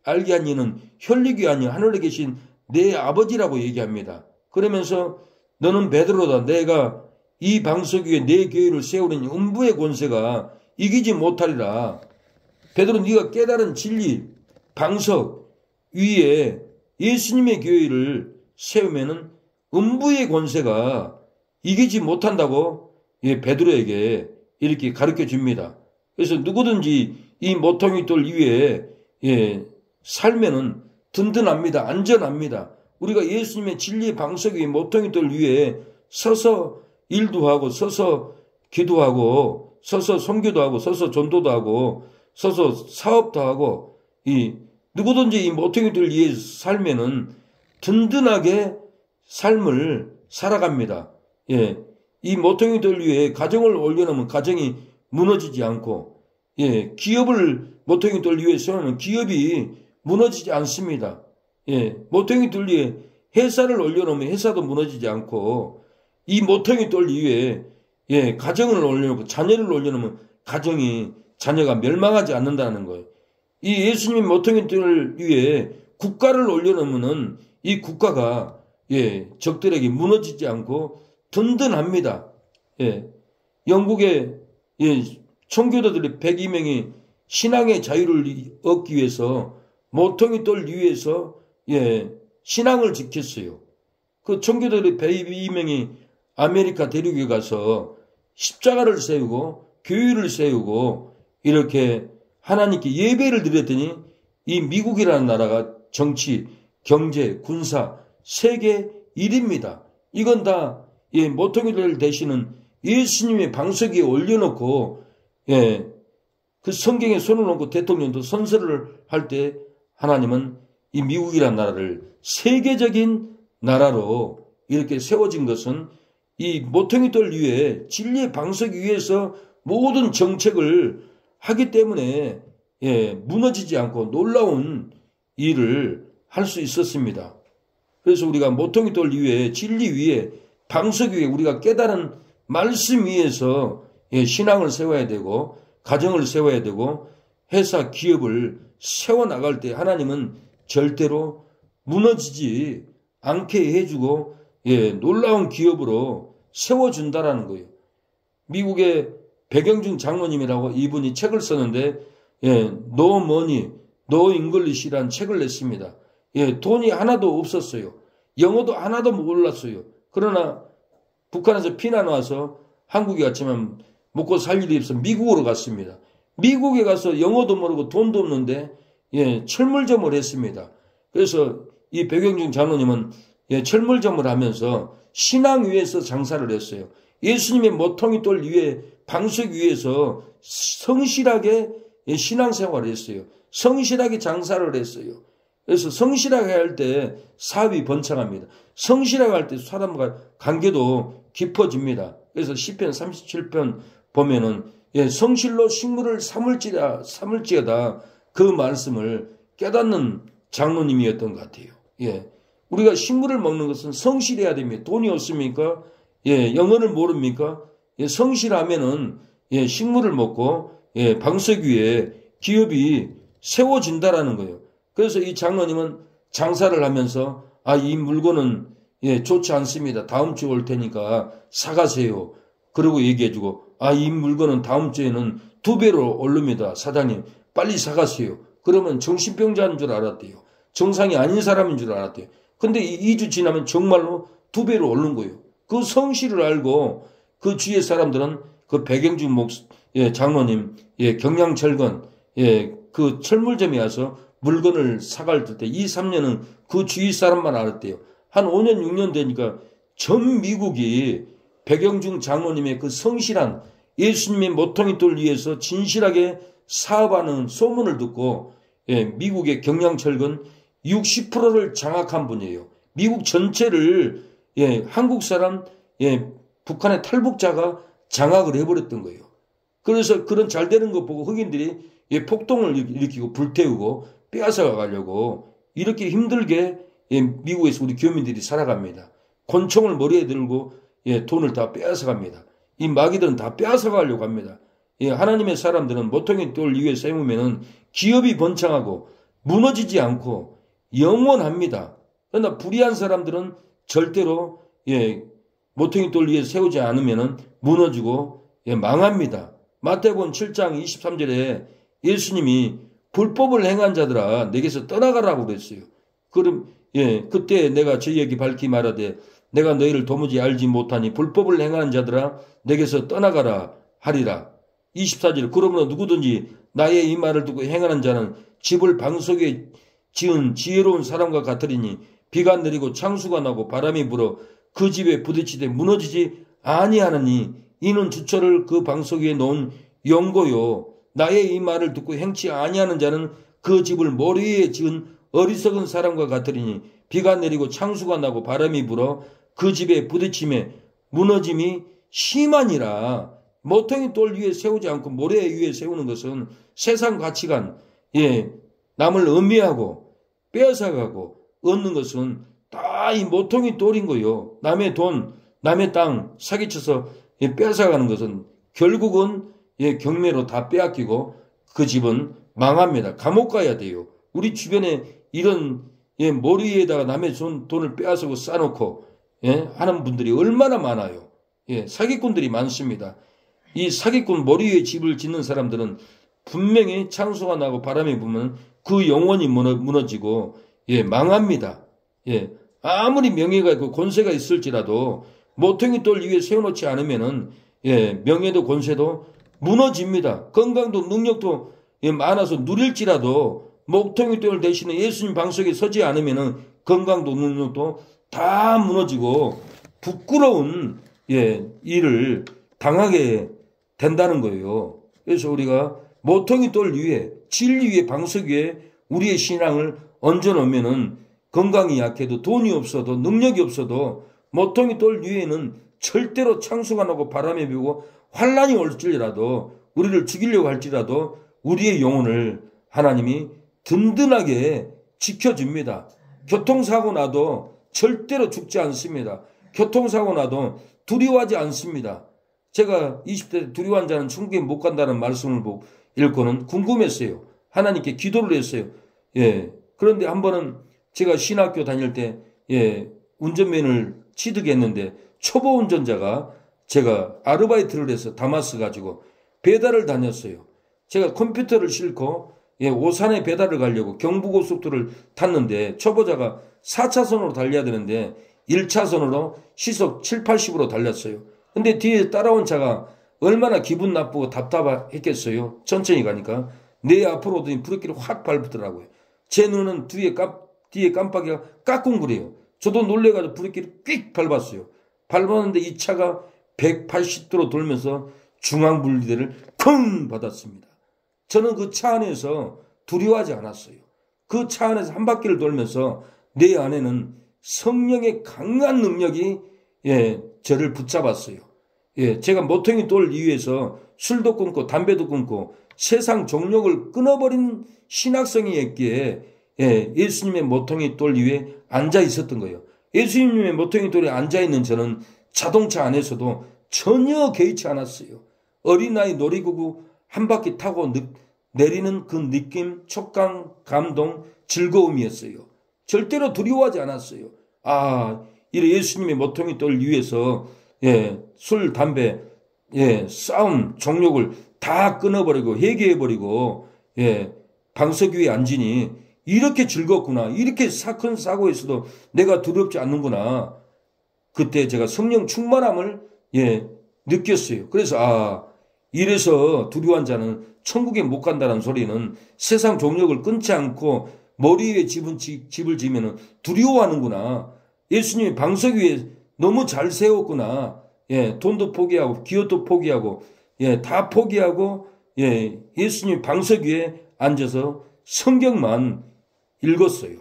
알게 한 이는 혈육이 아니라 하늘에 계신 내 아버지라고 얘기합니다. 그러면서 너는 베드로다. 내가 이 방석 위에 내 교회를 세우는 음부의 권세가 이기지 못하리라. 베드로 네가 깨달은 진리 방석 위에 예수님의 교회를 세우면은 음부의 권세가 이기지 못한다고 예, 베드로에게 이렇게 가르쳐 줍니다. 그래서 누구든지 이 모퉁이 돌 위에 예, 살면은 든든합니다. 안전합니다. 우리가 예수님의 진리의 방석 위에 모퉁이돌 위에 서서 일도 하고 서서 기도하고 서서 선교도 하고 서서 전도도 하고 서서 사업도 하고 누구든지 이 모퉁이돌 위에 살면은 든든하게 삶을 살아갑니다. 예. 이 모퉁이돌 위에 가정을 올려놓으면 가정이 무너지지 않고, 예. 기업을 모퉁이돌 위에 세우면 기업이 무너지지 않습니다. 예. 모퉁이돌 위에 회사를 올려놓으면 회사도 무너지지 않고, 이 모퉁이돌 위에, 예. 가정을 올려놓고 자녀를 올려놓으면 자녀가 멸망하지 않는다는 거예요. 이 예수님의 모퉁이돌 위에 국가를 올려놓으면은 이 국가가, 예. 적들에게 무너지지 않고 든든합니다. 예. 영국의, 예. 청교도들이 102명이 신앙의 자유를 얻기 위해서 모퉁이돌 위에서, 예. 신앙을 지켰어요. 그 청교도들이 102명이 아메리카 대륙에 가서 십자가를 세우고 교회를 세우고 이렇게 하나님께 예배를 드렸더니 이 미국이라는 나라가 정치, 경제, 군사, 세계 1위입니다. 이건 다, 예, 모퉁이돌 되시는 예수님의 방석 위에 올려놓고, 예, 그 성경에 손을 얹고 대통령도 선서를 할 때 하나님은 이 미국이라는 나라를 세계적인 나라로 이렇게 세워진 것은 이 모퉁이돌 위에 진리의 방석 위에서 모든 정책을 하기 때문에, 예, 무너지지 않고 놀라운 일을 할 수 있었습니다. 그래서 우리가 모퉁이돌 위에 진리 위에 방석 위에 우리가 깨달은 말씀 위에서, 예, 신앙을 세워야 되고 가정을 세워야 되고 회사 기업을 세워나갈 때 하나님은 절대로 무너지지 않게 해주고, 예, 놀라운 기업으로 세워준다라는 거예요. 미국의 백영준 장로님이라고 이분이 책을 썼는데, 예, No Money, No English라는 책을 냈습니다. 예, 돈이 하나도 없었어요. 영어도 하나도 몰랐어요. 그러나 북한에서 피난 와서 한국에 왔지만 먹고 살 일이 없어 미국으로 갔습니다. 미국에 가서 영어도 모르고 돈도 없는데, 예, 철물점을 했습니다. 그래서 이 백영준 장로님은, 예, 철물점을 하면서 신앙 위에서 장사를 했어요. 예수님의 모퉁이돌 위에 방석 위에서 성실하게, 예, 신앙생활을 했어요. 성실하게 장사를 했어요. 그래서 성실하게 할 때 사업이 번창합니다. 성실하게 할 때 사람과 관계도 깊어집니다. 그래서 시편 37편 보면은, 예, 성실로 식물을 삼을지어다 그 말씀을 깨닫는 장로님이었던 것 같아요. 예, 우리가 식물을 먹는 것은 성실해야 됩니다. 돈이 없습니까? 예, 영어를 모릅니까? 예, 성실하면은, 예, 식물을 먹고, 예, 방석 위에 기업이 세워진다라는 거예요. 그래서 이 장로님은 장사를 하면서, 이 물건은, 예, 좋지 않습니다. 다음 주에 올 테니까 사가세요. 그러고 얘기해주고, 이 물건은 다음 주에는 2배로 오릅니다. 사장님, 빨리 사가세요. 그러면 정신병자인 줄 알았대요. 정상이 아닌 사람인 줄 알았대요. 근데 2주 지나면 정말로 2배로 오른 거예요. 그 성실을 알고 그 주위의 사람들은 그 백영준 예, 장로님, 예, 경량철근, 예, 그 철물점에 와서 물건을 사갈 때 2, 3년은 그 주위 사람만 알았대요. 한 5년, 6년 되니까 전 미국이 백영준 장로님의 그 성실한 예수님의 모퉁이돌 위에서 진실하게 사업하는 소문을 듣고, 예, 미국의 경량철근 60%를 장악한 분이에요. 미국 전체를, 예, 한국 사람, 예, 북한의 탈북자가 장악을 해버렸던 거예요. 그래서 그런 잘 되는 거 보고 흑인들이, 예, 폭동을 일으키고 불태우고 빼앗아 가려고 이렇게 힘들게, 예, 미국에서 우리 교민들이 살아갑니다. 권총을 머리에 들고, 예, 돈을 다 빼앗아 갑니다. 이 마귀들은 다 빼앗아 가려고 합니다. 예, 하나님의 사람들은 모퉁이돌 위에 세우면은 기업이 번창하고 무너지지 않고 영원합니다. 그러나 불의한 사람들은 절대로, 예, 모퉁이돌 위에 세우지 않으면은 무너지고, 예, 망합니다. 마태복음 7장 23절에 예수님이 불법을 행한 자들아 내게서 떠나가라고 그랬어요. 그럼, 예, 그때 내가 저희에게 밝히 말하되 내가 너희를 도무지 알지 못하니 불법을 행하는 자들아 내게서 떠나가라 하리라. 24절, 그러므로 누구든지 나의 이 말을 듣고 행하는 자는 집을 방석에 지은 지혜로운 사람과 같으리니 비가 내리고 창수가 나고 바람이 불어 그 집에 부딪히되 무너지지 아니하느니 이는 주처를 그 방석 위에 놓은 영고요. 나의 이 말을 듣고 행치 아니하는 자는 그 집을 머리 위에 지은 어리석은 사람과 같으리니 비가 내리고 창수가 나고 바람이 불어 그 집에 부딪힘에 무너짐이 심하니라. 모퉁이 돌 위에 세우지 않고 모래 위에 세우는 것은 세상 가치관, 남을 음미하고 빼앗아가고 얻는 것은 다 이 모퉁이 돌인 거요. 남의 돈, 남의 땅 사기쳐서 빼앗아가는 것은 결국은 경매로 다 빼앗기고 그 집은 망합니다. 감옥 가야 돼요. 우리 주변에 이런 머리 위에다가 남의 돈을 빼앗고 싸놓고 하는 분들이 얼마나 많아요. 사기꾼들이 많습니다. 이 사기꾼 머리 위에 집을 짓는 사람들은 분명히 창수가 나고 바람이 불면 그 영혼이 무너지고 망합니다. 아무리 명예가 있고 권세가 있을지라도 모퉁이 돌 위에 세워놓지 않으면은 명예도 권세도 무너집니다. 건강도 능력도 많아서 누릴지라도 모퉁이 돌 대신에 예수님 방석에 서지 않으면은 건강도 능력도 다 무너지고 부끄러운 일을 당하게 된다는 거예요. 그래서 우리가 모퉁이 돌 위에 진리 위에 방석 위에 우리의 신앙을 얹어놓으면은 건강이 약해도 돈이 없어도 능력이 없어도 모퉁이 돌 위에는 절대로 창수가 나고 바람이 불고 환란이 올지라도 우리를 죽이려고 할지라도 우리의 영혼을 하나님이 든든하게 지켜줍니다. 교통사고 나도 절대로 죽지 않습니다. 교통사고 나도 두려워하지 않습니다. 제가 20대 두려워한 자는 천국에 못 간다는 말씀을 읽고는 궁금했어요. 하나님께 기도를 했어요. 그런데 한 번은 제가 신학교 다닐 때 운전면허를 취득했는데 초보 운전자가 제가 아르바이트를 해서 다마스 가지고 배달을 다녔어요. 제가 컴퓨터를 싣고 오산에 배달을 가려고 경부고속도로를 탔는데 초보자가 4차선으로 달려야 되는데 1차선으로 시속 7, 80으로 달렸어요. 근데 뒤에 따라온 차가 얼마나 기분 나쁘고 답답했겠어요. 천천히 가니까. 내 앞으로 오더니 브레이크를 확 밟더라고요. 제 눈은 뒤에 깜빡이가 까꿍거려요. 저도 놀래가지고 브레이크를 휙 밟았어요. 밟았는데 이 차가 180도로 돌면서 중앙분리대를 쿵 받았습니다. 저는 그 차 안에서 두려워하지 않았어요. 그 차 안에서 한 바퀴를 돌면서 내 안에는 성령의 강한 능력이 저를 붙잡았어요. 제가 모퉁이 돌 위에서 술도 끊고 담배도 끊고 세상 정욕을 끊어버린 신학성이 있기에 예수님의 모퉁이 돌 위에 앉아 있었던 거예요. 예수님의 모퉁이 돌에 앉아 있는 저는 자동차 안에서도 전혀 개의치 않았어요. 어린아이 놀이기구 한 바퀴 타고 내리는 그 느낌, 촉감, 감동, 즐거움이었어요. 절대로 두려워하지 않았어요. 이래 예수님의 모퉁이 돌 위에서 술, 담배, 싸움, 정욕을 다 끊어버리고 해결해버리고 방석 위에 앉으니 이렇게 즐겁구나. 이렇게 큰 사고에서도 내가 두렵지 않는구나. 그때 제가 성령 충만함을 느꼈어요. 그래서 이래서 두려워한 자는 천국에 못 간다는 소리는 세상 정욕을 끊지 않고 머리 위에 집을 지으면 두려워하는구나. 예수님이 방석 위에 너무 잘 세웠구나. 돈도 포기하고 기업도 포기하고 다 포기하고 예수님 방석 위에 앉아서 성경만 읽었어요.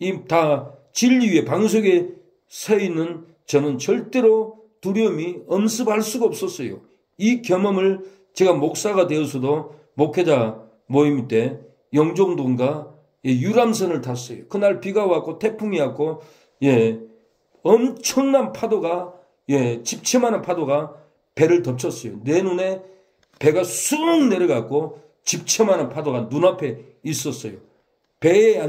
이 다 진리 위에 방석에 서 있는 저는 절대로 두려움이 엄습할 수가 없었어요. 이 경험을 제가 목사가 되어서도 목회자 모임 때 영종도인가 유람선을 탔어요. 그날 비가 왔고 태풍이 왔고 엄청난 파도가 집채만한 파도가 배를 덮쳤어요. 내 눈에 배가 쑥 내려갔고 집채만한 파도가 눈앞에 있었어요. 배에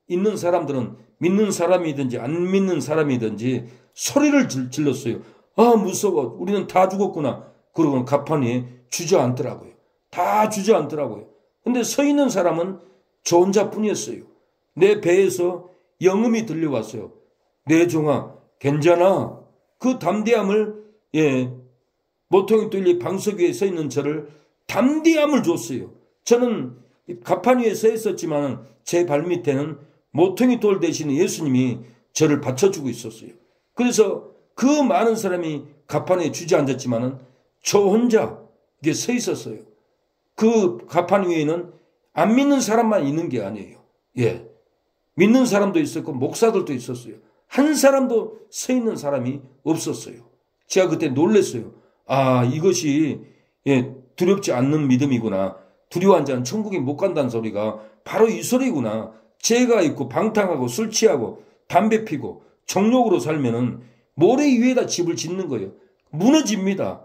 있는 사람들은 믿는 사람이든지 안 믿는 사람이든지 소리를 질렀어요. 무서워. 우리는 다 죽었구나. 그러고는 가판 위에 주저앉더라고요. 다 주저앉더라고요. 근데 서 있는 사람은 저 혼자뿐이었어요. 내 배에서 영음이 들려왔어요. 내 종아, 괜찮아. 그 담대함을 모퉁이 돌리 방석 위에 서 있는 저를 담대함을 줬어요. 저는 가판 위에 서 있었지만 제 발밑에는 모퉁이 돌 대신 예수님이 저를 받쳐주고 있었어요. 그래서 그 많은 사람이 가판에 주저앉았지만은 저 혼자 이게 서 있었어요. 그 가판 위에는 안 믿는 사람만 있는 게 아니에요. 예. 믿는 사람도 있었고 목사들도 있었어요. 한 사람도 서 있는 사람이 없었어요. 제가 그때 놀랐어요. 아, 이것이 두렵지 않는 믿음이구나. 두려워한 자는 천국에 못 간다는 소리가 바로 이 소리구나. 죄가 있고 방탕하고 술 취하고 담배 피고 정욕으로 살면은 모래 위에다 집을 짓는 거예요. 무너집니다.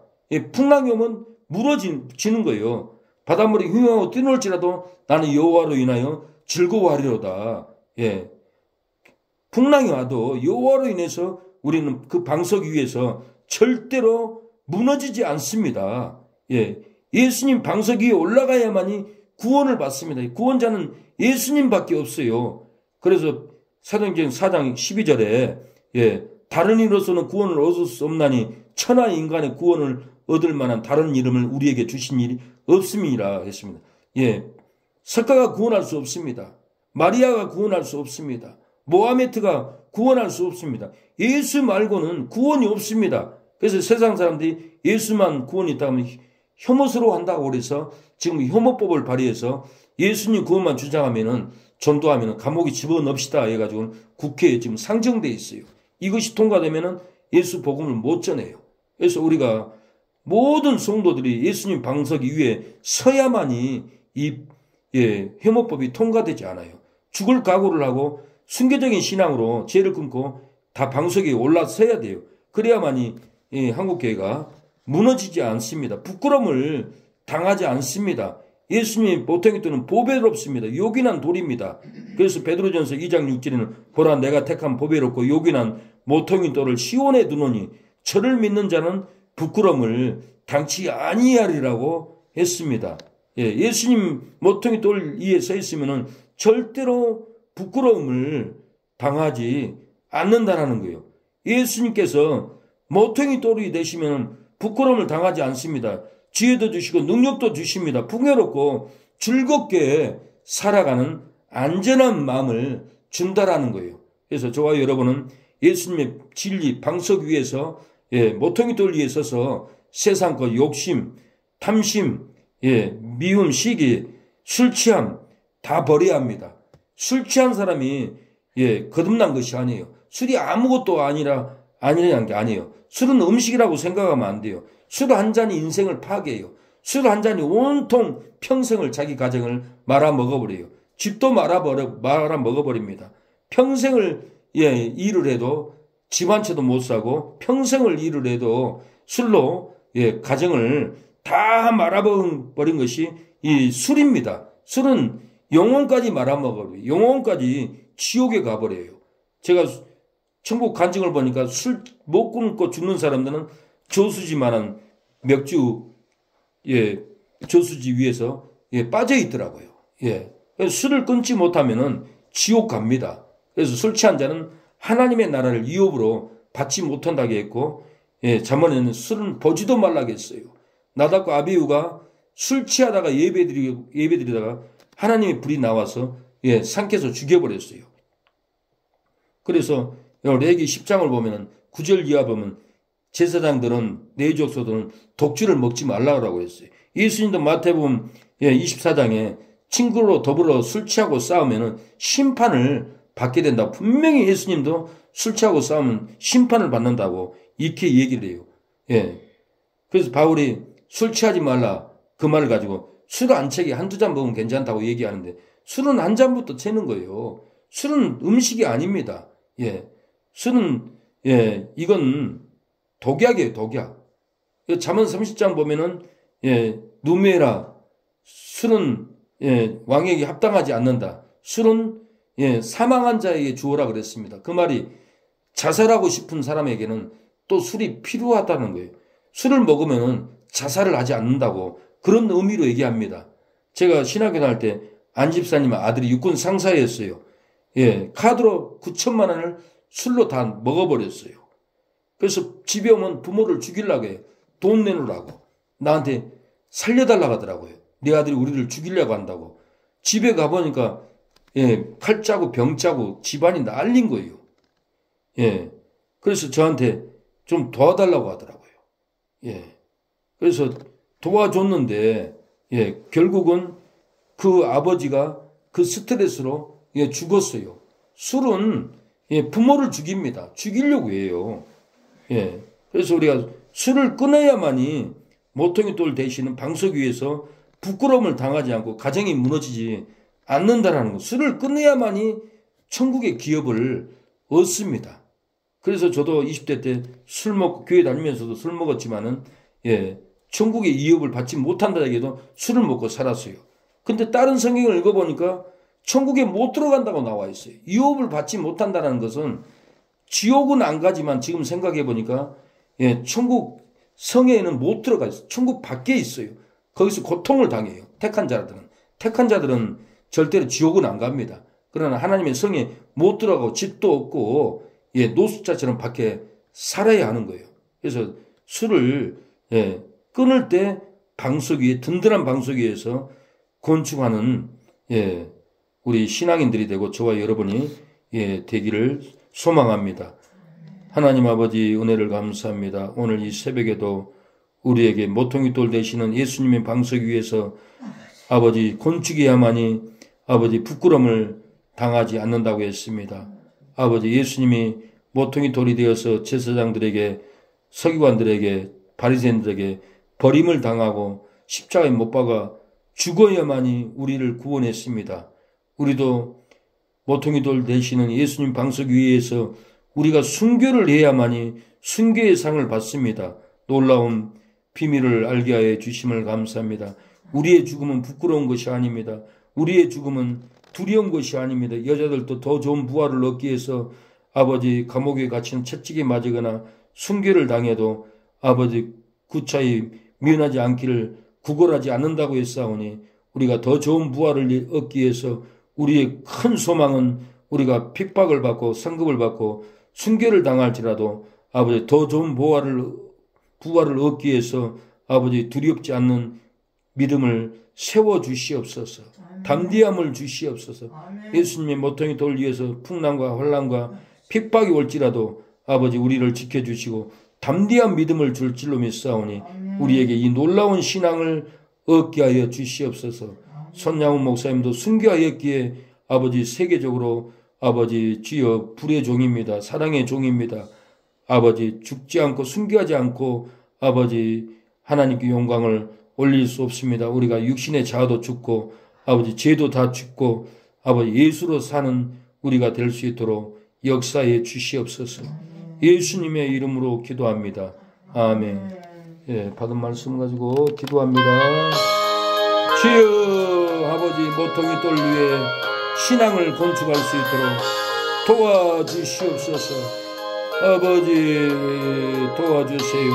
풍랑이 오면 무너지는 거예요. 바닷물이 휘황하고 뛰놀지라도 나는 여호와로 인하여 즐거워하리로다. 예. 풍랑이 와도 여호와로 인해서 우리는 그 방석 위에서 절대로 무너지지 않습니다. 예. 예수님 방석 위에 올라가야만이 구원을 받습니다. 구원자는 예수님밖에 없어요. 그래서 사도행전 4장 12절에 다른 이로서는 구원을 얻을 수 없나니 천하 인간의 구원을 얻을 만한 다른 이름을 우리에게 주신 일이 없음이라 했습니다. 예. 석가가 구원할 수 없습니다. 마리아가 구원할 수 없습니다. 모하메트가 구원할 수 없습니다. 예수 말고는 구원이 없습니다. 그래서 세상 사람들이 예수만 구원이 있다고 하면 혐오스러워한다고 그래서 지금 혐오법을 발휘해서 예수님 구원만 주장하면은 전도하면은 감옥에 집어넣읍시다 해가지고 국회에 지금 상정돼 있어요. 이것이 통과되면은 예수 복음을 못 전해요. 그래서 우리가 모든 성도들이 예수님 방석 위에 서야만이 이 혐오법이 통과되지 않아요. 죽을 각오를 하고 순교적인 신앙으로 죄를 끊고 다 방석 위에 올라서야 돼요. 그래야만이 한국교회가 무너지지 않습니다. 부끄러움을 당하지 않습니다. 예수님의 모퉁이 돌은 보배롭습니다. 요긴한 돌입니다. 그래서 베드로전서 2장 6절에는 보라 내가 택한 보배롭고 요긴한 모퉁이 돌을 시온에 두노니 저를 믿는 자는 부끄러움을 당치 아니하리라고 했습니다. 예수님 모퉁이 돌 위에 서 있으면은 절대로 부끄러움을 당하지 않는다라는 거예요. 예수님께서 모퉁이 돌이 되시면 부끄러움을 당하지 않습니다. 지혜도 주시고 능력도 주십니다. 풍요롭고 즐겁게 살아가는 안전한 마음을 준다라는 거예요. 그래서 저와 여러분은 예수님의 진리 방석 위에서 모퉁이 돌 위에 서서 세상 것 욕심, 탐심, 미움, 시기, 술 취함 다 버려야 합니다. 술 취한 사람이 거듭난 것이 아니에요. 술이 아무것도 아니라는 게 아니에요. 술은 음식이라고 생각하면 안 돼요. 술 한 잔이 인생을 파괴해요. 술 한 잔이 온통 평생을 자기 가정을 말아먹어버려요. 집도 말아먹어버립니다. 평생을 일을 해도 집 한 채도 못 사고 평생을 일을 해도 술로 가정을 다 말아버린 것이 이 술입니다. 술은 영혼까지 말아먹어요. 영혼까지 지옥에 가버려요. 제가 천국 간증을 보니까 술 못 끊고 죽는 사람들은 저수지만한 맥주, 저수지 위에서 빠져 있더라고요. 술을 끊지 못하면은 지옥 갑니다. 그래서 술 취한 자는 하나님의 나라를 이업으로 받지 못한다고 했고, 잠언에는 술은 보지도 말라고 했어요. 나답과 아비후가 술 취하다가 예배드리다가 하나님의 불이 나와서 삼켜서 죽여버렸어요. 그래서 레기 10장을 보면은 9절 이하 보면 제사장들은 내족소들은 독주를 먹지 말라고 했어요. 예수님도 마태복음 24장에 친구로 더불어 술 취하고 싸우면은 심판을 받게 된다. 분명히 예수님도 술 취하고 싸우면 심판을 받는다고 이렇게 얘기를 해요. 그래서 바울이 술 취하지 말라 그 말을 가지고 술 안 채게 한두 잔 먹으면 괜찮다고 얘기하는데 술은 한 잔부터 채는 거예요. 술은 음식이 아닙니다. 술은 이건 독약이에요. 독약. 잠언 30장 보면은 누메라 술은 왕에게 합당하지 않는다. 술은 사망한 자에게 주어라 그랬습니다. 그 말이 자살하고 싶은 사람에게는 또 술이 필요하다는 거예요. 술을 먹으면 자살을 하지 않는다고 그런 의미로 얘기합니다. 제가 신학교 다닐 때 안 집사님 아들이 육군 상사였어요. 카드로 9천만 원을 술로 다 먹어버렸어요. 그래서 집에 오면 부모를 죽이려고 해요. 돈 내놓으라고. 나한테 살려달라고 하더라고요. 네 아들이 우리를 죽이려고 한다고. 집에 가보니까 예, 칼 짜고 병 짜고 집안이 난린 거예요. 예. 그래서 저한테 좀 도와달라고 하더라고요. 예. 그래서 도와줬는데, 예, 결국은 그 아버지가 그 스트레스로, 예, 죽었어요. 술은, 예, 부모를 죽입니다. 죽이려고 해요. 예. 그래서 우리가 술을 끊어야만이 모퉁이 돌 되시는 방석 위에서 부끄러움을 당하지 않고 가정이 무너지지 않는다라는 것. 술을 끊어야만이 천국의 기업을 얻습니다. 그래서 저도 20대 때 술 먹고 교회 다니면서도 술 먹었지만은, 예, 천국의 이업을 받지 못한다 해도 술을 먹고 살았어요. 근데 다른 성경을 읽어보니까 천국에 못 들어간다고 나와 있어요. 이업을 받지 못한다는 것은 지옥은 안 가지만 지금 생각해 보니까, 예, 천국 성에는 못 들어가 있어요. 천국 밖에 있어요. 거기서 고통을 당해요. 택한 자들은 절대로 지옥은 안 갑니다. 그러나 하나님의 성에 못 들어가고 집도 없고, 예, 노숙자처럼 밖에 살아야 하는 거예요. 그래서 술을, 예, 끊을 때 방석 위에, 든든한 방석 위에서 건축하는, 예, 우리 신앙인들이 되고 저와 여러분이, 예, 되기를 소망합니다. 하나님 아버지 은혜를 감사합니다. 오늘 이 새벽에도 우리에게 모퉁이 돌 되시는 예수님의 방석 위에서 아버지 건축해야만이 아버지 부끄러움을 당하지 않는다고 했습니다. 아버지 예수님이 모퉁이 돌이 되어서 제사장들에게, 서기관들에게, 바리새인들에게 버림을 당하고 십자가에 못 박아 죽어야만이 우리를 구원했습니다. 우리도 모퉁이 돌 되시는 예수님 방석 위에서 우리가 순교를 해야만이 순교의 상을 받습니다. 놀라운 비밀을 알게 하여 주심을 감사합니다. 우리의 죽음은 부끄러운 것이 아닙니다. 우리의 죽음은 두려운 것이 아닙니다. 여자들도 더 좋은 부활을 얻기 위해서 아버지 감옥에 갇힌 채찍에 맞으거나 순교를 당해도 아버지 구차히 미련하지 않기를 구걸하지 않는다고 했사오니 우리가 더 좋은 부활을 얻기 위해서 우리의 큰 소망은 우리가 핍박을 받고 상급을 받고 순교를 당할지라도 아버지 더 좋은 부활을 얻기 위해서 아버지 두렵지 않는 믿음을 세워주시옵소서. 담대함을 주시옵소서. 예수님의 모퉁이 돌 위에서 풍랑과 환난과 핍박이 올지라도 아버지 우리를 지켜주시고 담대한 믿음을 줄 줄로 믿사오니 우리에게 이 놀라운 신앙을 얻게 하여 주시옵소서. 손양훈 목사님도 순교하였기에 아버지 세계적으로 아버지 주여 불의 종입니다. 사랑의 종입니다. 아버지 죽지 않고 순교하지 않고 아버지 하나님께 영광을 올릴 수 없습니다. 우리가 육신의 자아도 죽고 아버지 죄도 다 죽고 아버지 예수로 사는 우리가 될 수 있도록 역사해 주시옵소서. 예수님의 이름으로 기도합니다. 아멘. 예, 받은 말씀 가지고 기도합니다. 주여 아버지 모퉁이 돌 위에 신앙을 건축할 수 있도록 도와주시옵소서. 아버지 도와주세요.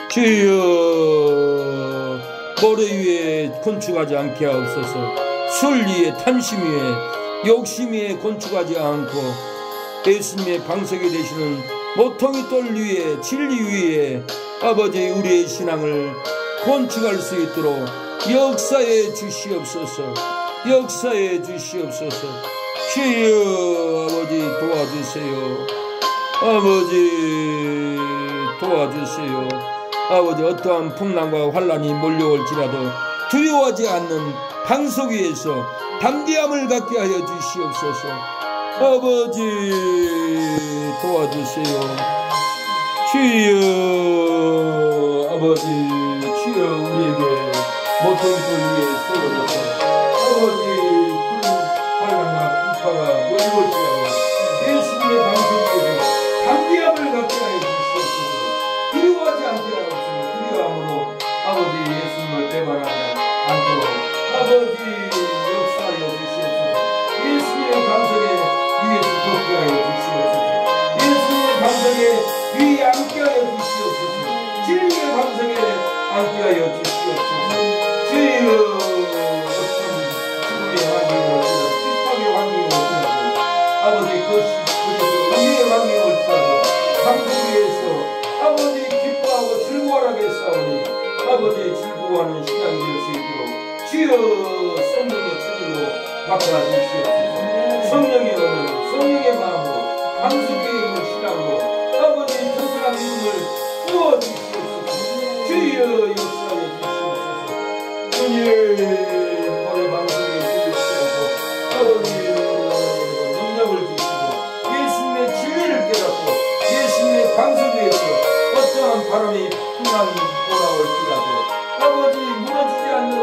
주여 모래 위에 건축하지 않게 하옵소서. 술 위에 탐심 위에 욕심 위에 건축하지 않고 예수님의 방석이 되시는 모퉁이 돌 위에 진리 위에 아버지 우리의 신앙을 건축할 수 있도록 역사해 주시옵소서. 역사해 주시옵소서. 주여 아버지 도와주세요. 아버지 도와주세요. 아버지 어떠한 풍랑과 환란이 몰려올지라도 두려워하지 않는 방석 위에서 담대함을 갖게 하여 주시옵소서. 아버지 도와주세요. 주여 아버지 주여 우리에게 모퉁이 돌 위에 세워져서 아버지 환란과 풍파가 몰려올지라도 예수님의 방석 위에서 담대함을 갖게 하여 주시옵소서. 두려워하지 않게 하여 주시옵소서. 두려움으로 아버지 예수님을 배반하지 않도록 아버지 역사하여 주시옵소서. 예수님의 방석에 위에서 걷게 하여 주시옵소서. 예수님의 방석에 위에 앉게 하여 주시옵소서. 진리의 방석에 앉게 하여 주시옵소서. 주여 어떤 죽음의 환경이 올지라도 핍박의 환경이 올지라도 아버지 그것에서 의의 환경이 올지라도 방석 위에서 아버지 기뻐하고 즐거워하게 했사오니 아버지 즐거워하는 신앙이 될 수 있도록 주여 성령의 천일로 바꿔주시옵소서. 성령의 은혜로 성령의 마음으로 방석에 있는 신앙으로 아버지 튼튼한 믿음을 부어주시옵소서. 주여 역사해 주시옵소서. 주님 오늘 방송에 주시옵소서. 아버지 능력을 주시고 예수님의 진리를 깨닫고 예수님의 방송 위에서 어떠한 바람이 풍랑이 돌아올지라도 아버지 무너지지 않는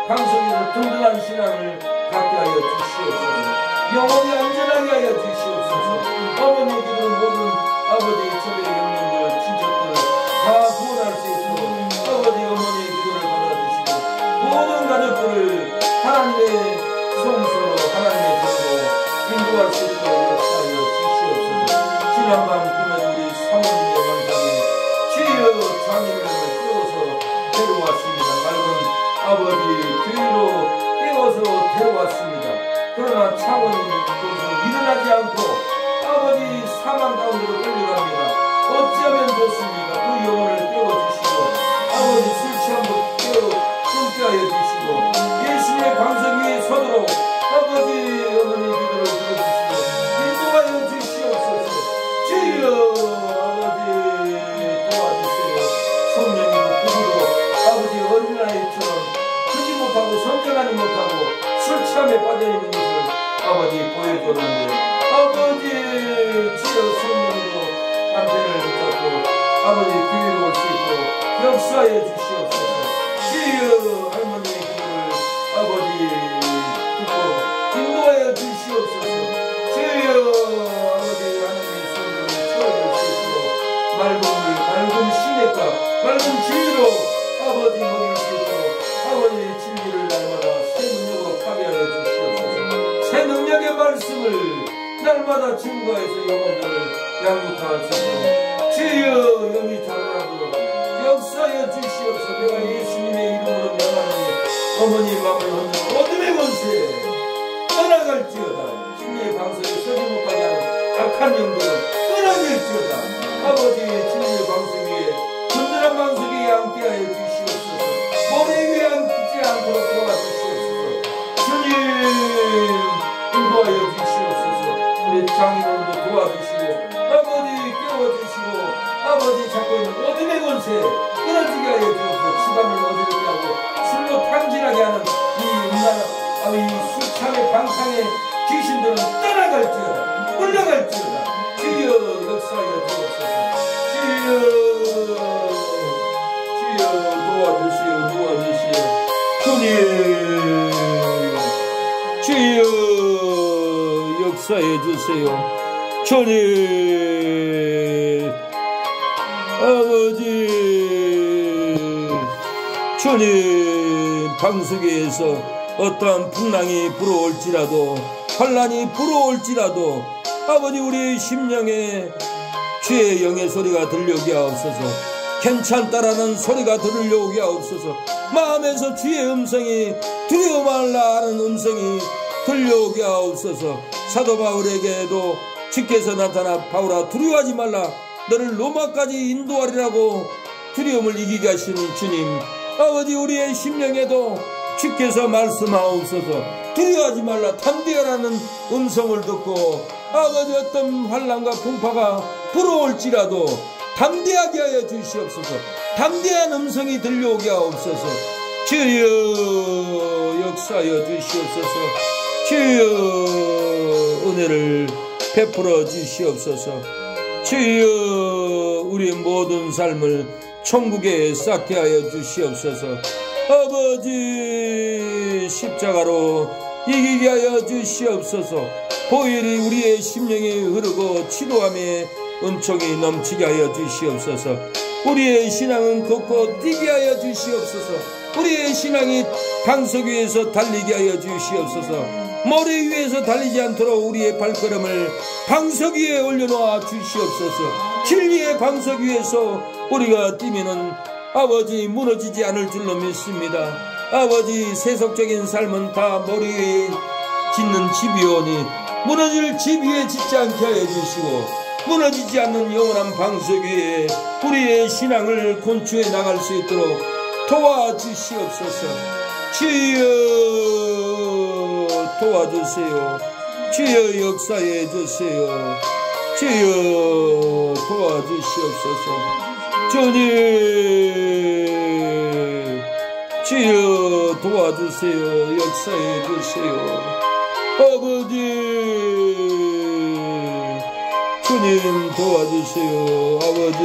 방송에서 든든한 신앙을 갖게 하여 주시옵소서. 영원히 안전하게 하여 주시옵소서. 어머니 기도는 모든 아버지 초대 영령들 친척들 다 구원할 수 있도록 아버지 어머니의 기도를 받아주시고 모든 가족들을 하나님의 성소로 하나님의 집으로 인도할 수 있도록 역사하여 주시옵소서. 지난밤 꿈에 우리 사모님의 원장님 주여 장인을 깨워서 데려왔습니다. 맑은 아버지 교회로 깨워서 데려왔습니다. 그러나 차원이 일어나지 않고 아버지 사망 가운데로 끌려갑니다. 어찌하면 좋습니까? 그 영혼을 깨워주시고 아버지 술 취함도 끊게 하여 주시고 예수님의 방석 위에 서도록 아버지 어머니 기도를 들어주시고 인도하여 주시옵소서. 주여 아버지 도와주세요. 성령으로 부부로 아버지 어린아이처럼 크지 못하고 선정하지 못하고 술 취함에 빠져있는 것을 아버지 보여줬는데 아버지 주여 성령으로 남편을 붙잡고 아버지 교회로 올 수 있도록 역사해 주시옵소서. 주여 할머니의 기도를 아버지 듣고 인도하여 주시옵소서. 주여 아버지 하나님의 성령을 채워줄 수 있도록 맑은 물 맑은 시냇가 맑은 진리로 아버지 먹일 수 있도록 아버지 진리를 날마다 새 능력으로 파괴하여 주시옵소서. 새 능력의 말씀을 날마다 증거해서 영혼들을 양육할 수 있도록 주여 영이 자라나도록 역사하여 주시옵소서. 내가 예수님의 이름으로 명하노니 어머니 마음을 흔들어 어둠의 권세 떠나갈지어다. 진리의 방석에 서지 못하게 하는 악한 영들은 떠나갈지어다. 아버지 진리의 방석 위에 든든한 방석 위에 앉게 하여 주시옵소서. 모래 위에 앉지 않도록 도와주시옵소서. 주님 인도하여 주시옵소서. 우리 장인어른도 도와주시고 아버지 깨워주시고 아버지 잡고 있는 어둠의 권세 끊어지게 하여 주옵소서. 집안을 어지럽게 하고 술로 탕진하게 하는 이 음란한 이 술창의 방탕의 귀신들은 떠나갈지어다. 물러갈지어다. 주여 역사하여 주옵소서. 주여 도와주시오. 도와주시오. 주님 주여 역사해 주세요. 주님 아버지 주님 방석에서 어떠한 풍랑이 불어올지라도 환란이 불어올지라도 아버지 우리의 심령에 주의 영의 소리가 들려오게 하옵소서. 괜찮다라는 소리가 들려오게 하옵소서. 마음에서 주의 음성이 두려워 말라 하는 음성이 들려오게 하옵소서. 사도 바울에게도 주께서 나타나 바울아 두려워하지 말라 너를 로마까지 인도하리라고 두려움을 이기게 하시는 주님 아버지 우리의 심령에도 주께서 말씀하옵소서. 두려워하지 말라 담대하라는 음성을 듣고 아버지 어떤 환난과 풍파가 불어올지라도 담대하게 하여 주시옵소서. 담대한 음성이 들려오게 하옵소서. 주여 역사하여 주시옵소서. 주여 은혜를 베풀어 주시옵소서. 주여 우리의 모든 삶을 천국에 쌓게 하여 주시옵소서. 아버지 십자가로 이기게 하여 주시옵소서. 보혈이 우리의 심령에 흐르고 치료함에 은총이 넘치게 하여 주시옵소서. 우리의 신앙은 걷고 뛰게 하여 주시옵소서. 우리의 신앙이 방석 위에서 달리게 하여 주시옵소서. 머리 위에서 달리지 않도록 우리의 발걸음을 방석 위에 올려놓아 주시옵소서. 진리의 방석 위에서 우리가 뛰면은 아버지 무너지지 않을 줄로 믿습니다. 아버지 세속적인 삶은 다 머리 위에 짓는 집이오니 무너질 집 위에 짓지 않게 하여 주시고 무너지지 않는 영원한 방석 위에 우리의 신앙을 건축해 나갈 수 있도록 도와주시옵소서. 주여 도와주세요. 주여 역사해 주세요. 주여 도와주시옵소서. 주님 주여 도와주세요. 역사해 주세요. 아버지 주님 도와주세요. 아버지